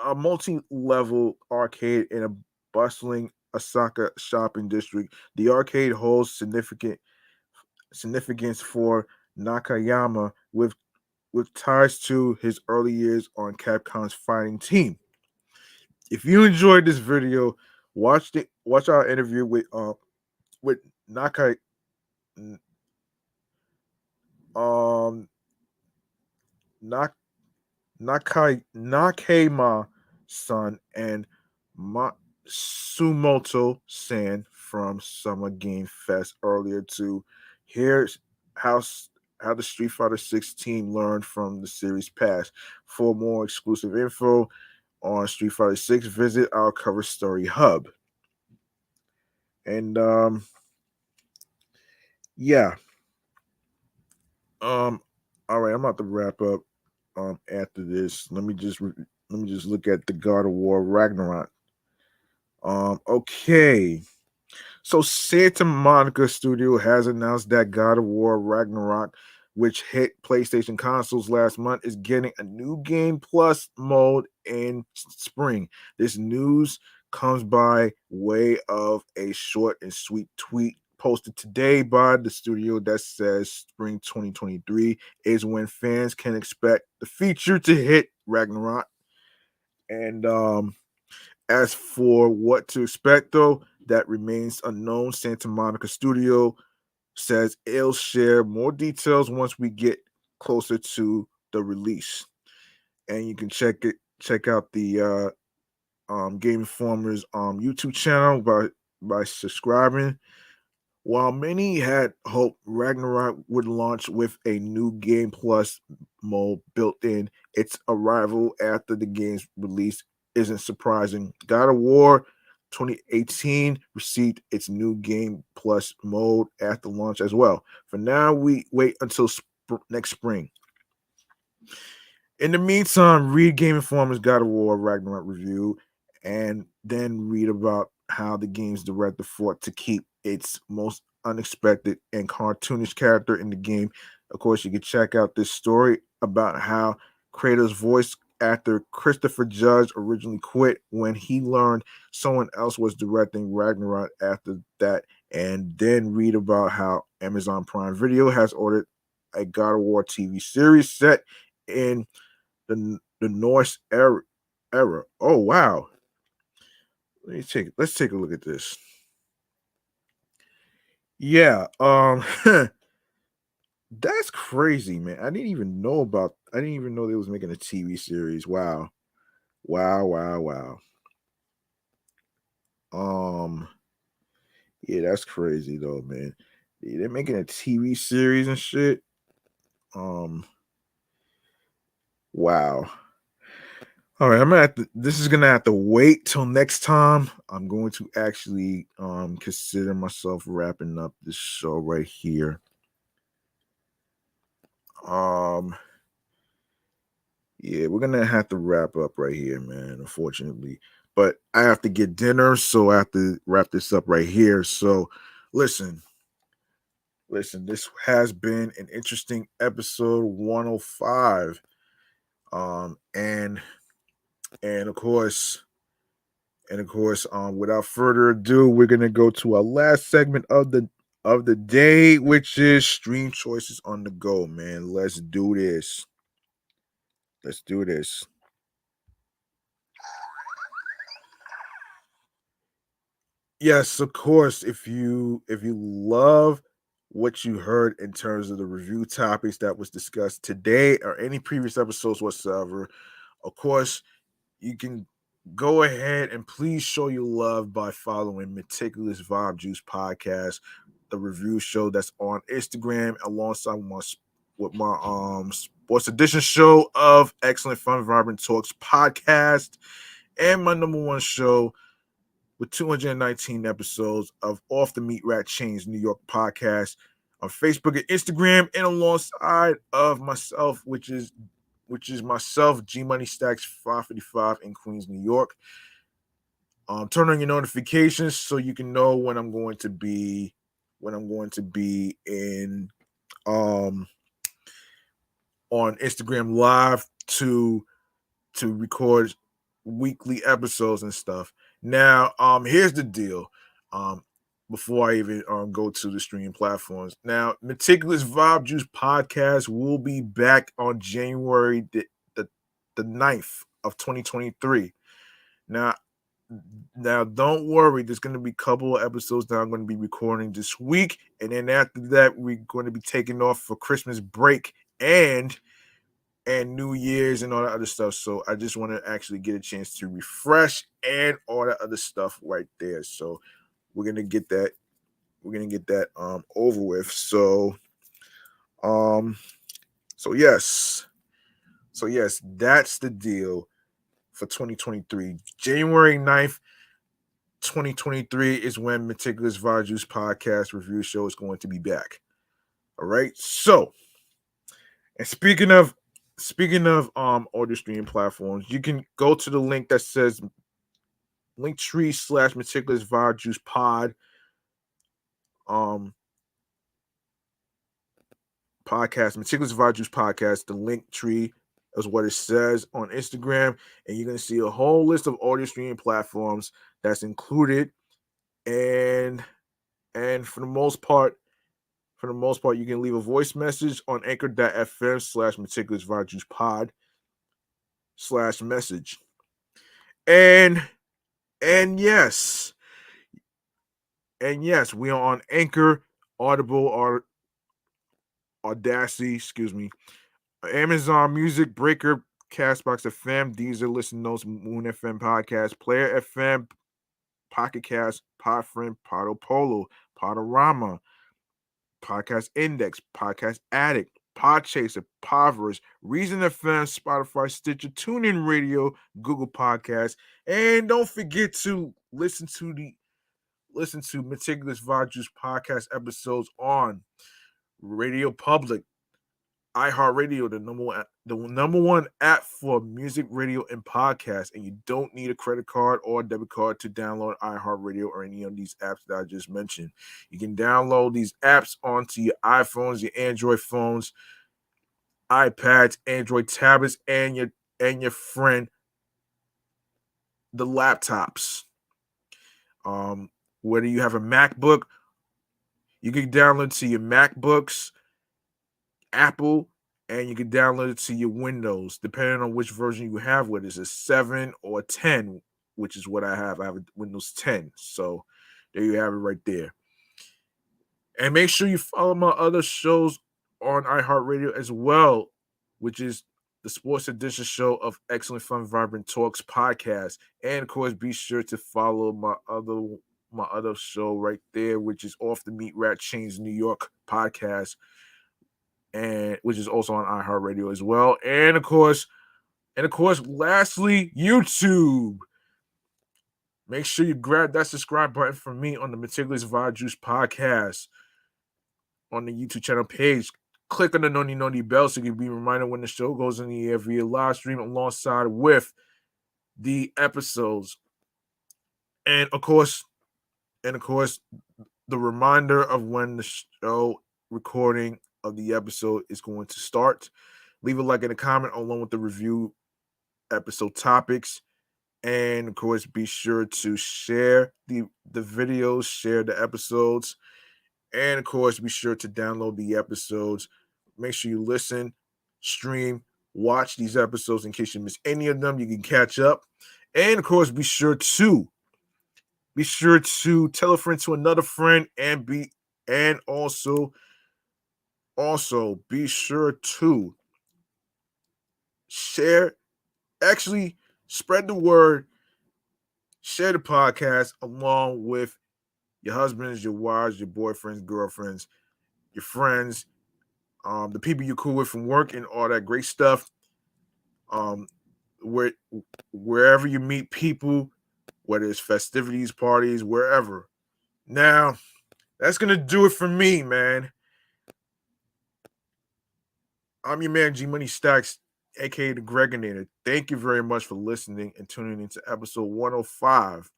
a multi-level arcade in a bustling Osaka shopping district. The arcade holds significance for Nakayama with ties to his early years on Capcom's fighting team. If you enjoyed this video, watch our interview with Nakai um Nak Nakema son and Matsumoto san from Summer Game Fest earlier to hear how how the Street Fighter 6 team learned from the series past. For more exclusive info on Street Fighter 6, visit our cover story hub. And yeah, All right, I'm about to wrap up. After this, let me just look at the God of War Ragnarok. Okay. So Santa Monica Studio has announced that God of War Ragnarok, which hit PlayStation consoles last month, is getting a new Game Plus mode in spring. This news comes by way of a short and sweet tweet posted today by the studio that says spring 2023 is when fans can expect the feature to hit Ragnarok. And as for what to expect, though, that remains unknown. Santa Monica Studio says it'll share more details once we get closer to the release. And you can check out the Game Informer's YouTube channel by subscribing. While many had hoped Ragnarok would launch with a new Game Plus mode built in, its arrival after the game's release isn't surprising. God of War 2018 received its new Game Plus mode after launch as well. For now, we wait until next spring. In the meantime, read Game Informer's God of War Ragnarok review and then read about how the game's director fought to keep its most unexpected and cartoonish character in the game. Of course, you can check out this story about how Kratos' voice actor Christopher Judge originally quit when he learned someone else was directing Ragnarok after that, and then read about how Amazon Prime Video has ordered a God of War TV series set in the Norse era. Oh wow. Let's take a look at this. Yeah, that's crazy, man. I didn't even know they was making a TV series. Wow. Wow, wow, wow. Um yeah, that's crazy though, man. Yeah, they're making a TV series and shit. Um wow. All right, this is gonna have to wait till next time. I'm going to actually consider myself wrapping up this show right here. Um yeah, we're gonna have to wrap up right here, man, unfortunately. But I have to get dinner, so I have to wrap this up right here. So listen, this has been an interesting episode 105. Um and and of course without further ado, we're gonna go to our last segment of the day, which is stream choices on the go. Man, let's do this. Let's do this. Yes, of course. If you love what you heard in terms of the review topics that was discussed today or any previous episodes whatsoever, of course, you can go ahead and please show your love by following Meticulous Vibe Juice Podcast, the review show that's on Instagram, alongside with my sports edition show of Excellent Fun Vibrant Talks podcast, and my number one show with 219 episodes of Off the Meat Rat Chains New York podcast on Facebook and Instagram, and alongside of myself, which is myself, G Money Stacks 555 in Queens, New York. Turn on your notifications so you can know when I'm going to be in um on Instagram Live to record weekly episodes and stuff. Now, here's the deal. Um, before I even go to the streaming platforms. Now, Meticulous Vibe Juice podcast will be back on January the, the 9th of 2023. Now, don't worry, there's going to be a couple of episodes that I'm going to be recording this week, and then after that, we're going to be taking off for Christmas break and New Year's and all that other stuff. So I just want to actually get a chance to refresh and all that other stuff right there. So we're gonna get that. We're gonna get that over with. Um so yes. So yes, that's the deal for 2023. January 9th, 2023 is when Meticulous Vibe Juice podcast review show is going to be back. All right. So And speaking of audio streaming platforms, you can go to the link that says Linktree/Meticulous Vibe Juice Pod um podcast, Meticulous Vibe Juice Podcast. The link tree is what it says on Instagram, and you're gonna see a whole list of audio streaming platforms that's included. And and for the most part, you can leave a voice message on anchor.fm/Meticulous Vibe Juice Pod/message. And and yes, we are on Anchor, Audible, or Audacity, excuse me, Amazon Music, Breaker, Castbox FM, Deezer, Listen Notes, Moon FM Podcast, Player FM, Pocket Cast, Podfriend, Podo Polo, Podorama, Podcast Index, Podcast Addict, Podchaser, Podverse, Reason FM, Spotify, Stitcher, TuneIn Radio, Google Podcasts, and don't forget to listen to Meticulous Vibe Juice podcast episodes on Radio Public, iHeartRadio, the number one app for music, radio, and podcasts. And you don't need a credit card or debit card to download iHeartRadio or any of these apps that I just mentioned. You can download these apps onto your iPhones, your Android phones, iPads, Android tablets, and your friend the laptops. Um, Whether you have a MacBook, you can download to your MacBooks, Apple, and you can download it to your Windows, depending on which version you have, whether it's a 7 or a 10, which is what I have. I have a Windows 10. So there you have it right there. And make sure you follow my other shows on iHeartRadio as well, which is the Sports Edition show of Excellent Fun Vibrant Talks podcast. And of course, be sure to follow my other show right there, which is Off the Meat Rat Chains New York podcast, and which is also on iHeartRadio as well. And of course, lastly, YouTube. Make sure you grab that subscribe button from me on the Meticulous Vibe Juice podcast on the YouTube channel page. Click on the noni bell so you can be reminded when the show goes in the air via live stream alongside with the episodes. And of course, the reminder of when the show recording of the episode is going to start. Leave a like and a comment along with the review episode topics. And of course, be sure to share the videos, share the episodes, and of course, be sure to download the episodes. Make sure you listen, stream, watch these episodes in case you miss any of them. You can catch up. And of course, be sure to tell a friend to another friend, and also be sure to share, actually spread the word, share the podcast along with your husbands, your wives, your boyfriends, girlfriends, your friends, the people you're cool with from work, and all that great stuff. Um, where Wherever you meet people, whether it's festivities, parties, wherever. Now, that's gonna do it for me, man. I'm your man G Money Stacks, aka the Gregonator. Thank you very much for listening and tuning into episode 105.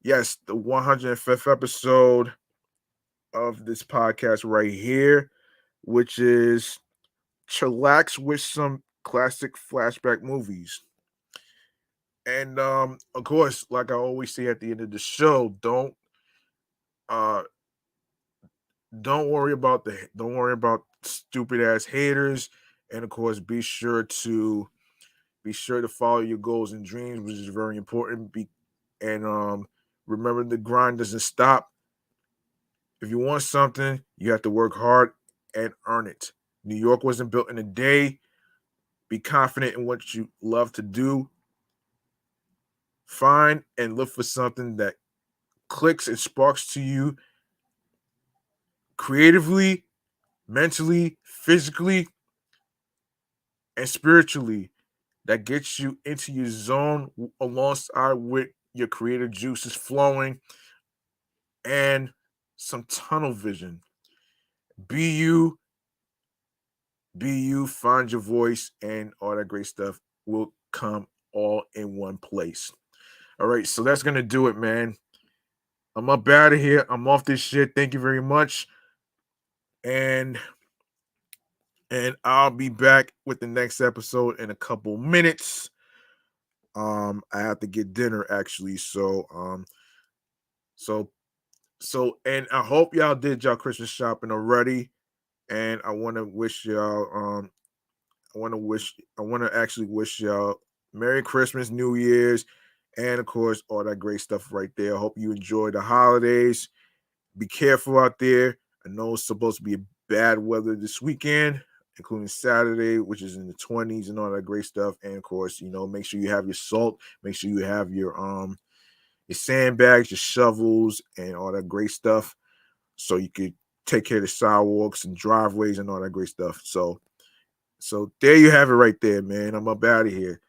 Yes, the 105th episode of this podcast right here, which is Chillax with some classic flashback movies. And of course, like I always say at the end of the show, uh don't worry about stupid ass haters. And of course, be sure to follow your goals and dreams, which is very important. And remember, the grind doesn't stop. If you want something, you have to work hard and earn it. New York wasn't built in a day. Be confident in what you love to do. Find and look for something that clicks and sparks to you creatively, mentally, physically, and spiritually, that gets you into your zone alongside with your creative juices flowing and some tunnel vision. Be you, be you, find your voice, and all that great stuff will come all in one place. All right, so that's gonna do it, man. I'm up out of here. I'm off this shit. Thank you very much. And I'll be back with the next episode in a couple minutes. I have to get dinner actually, so and I hope y'all did y'all Christmas shopping already. And I want to wish y'all I want to actually wish y'all Merry Christmas, New Year's, and of course all that great stuff right there. I hope you enjoy the holidays. Be careful out there. I know it's supposed to be bad weather this weekend, including Saturday, which is in the 20s and all that great stuff. And of course, make sure you have your salt, make sure you have your sandbags, your shovels, and all that great stuff, so you could take care of the sidewalks and driveways and all that great stuff. So there you have it right there, man. I'm up out of here.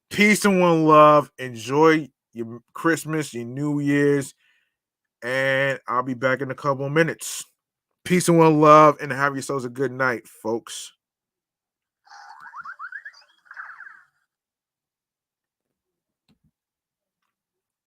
Peace and one love. Enjoy your Christmas, your New Year's, and I'll be back in a couple of minutes. Peace and one love, and have yourselves a good night, folks.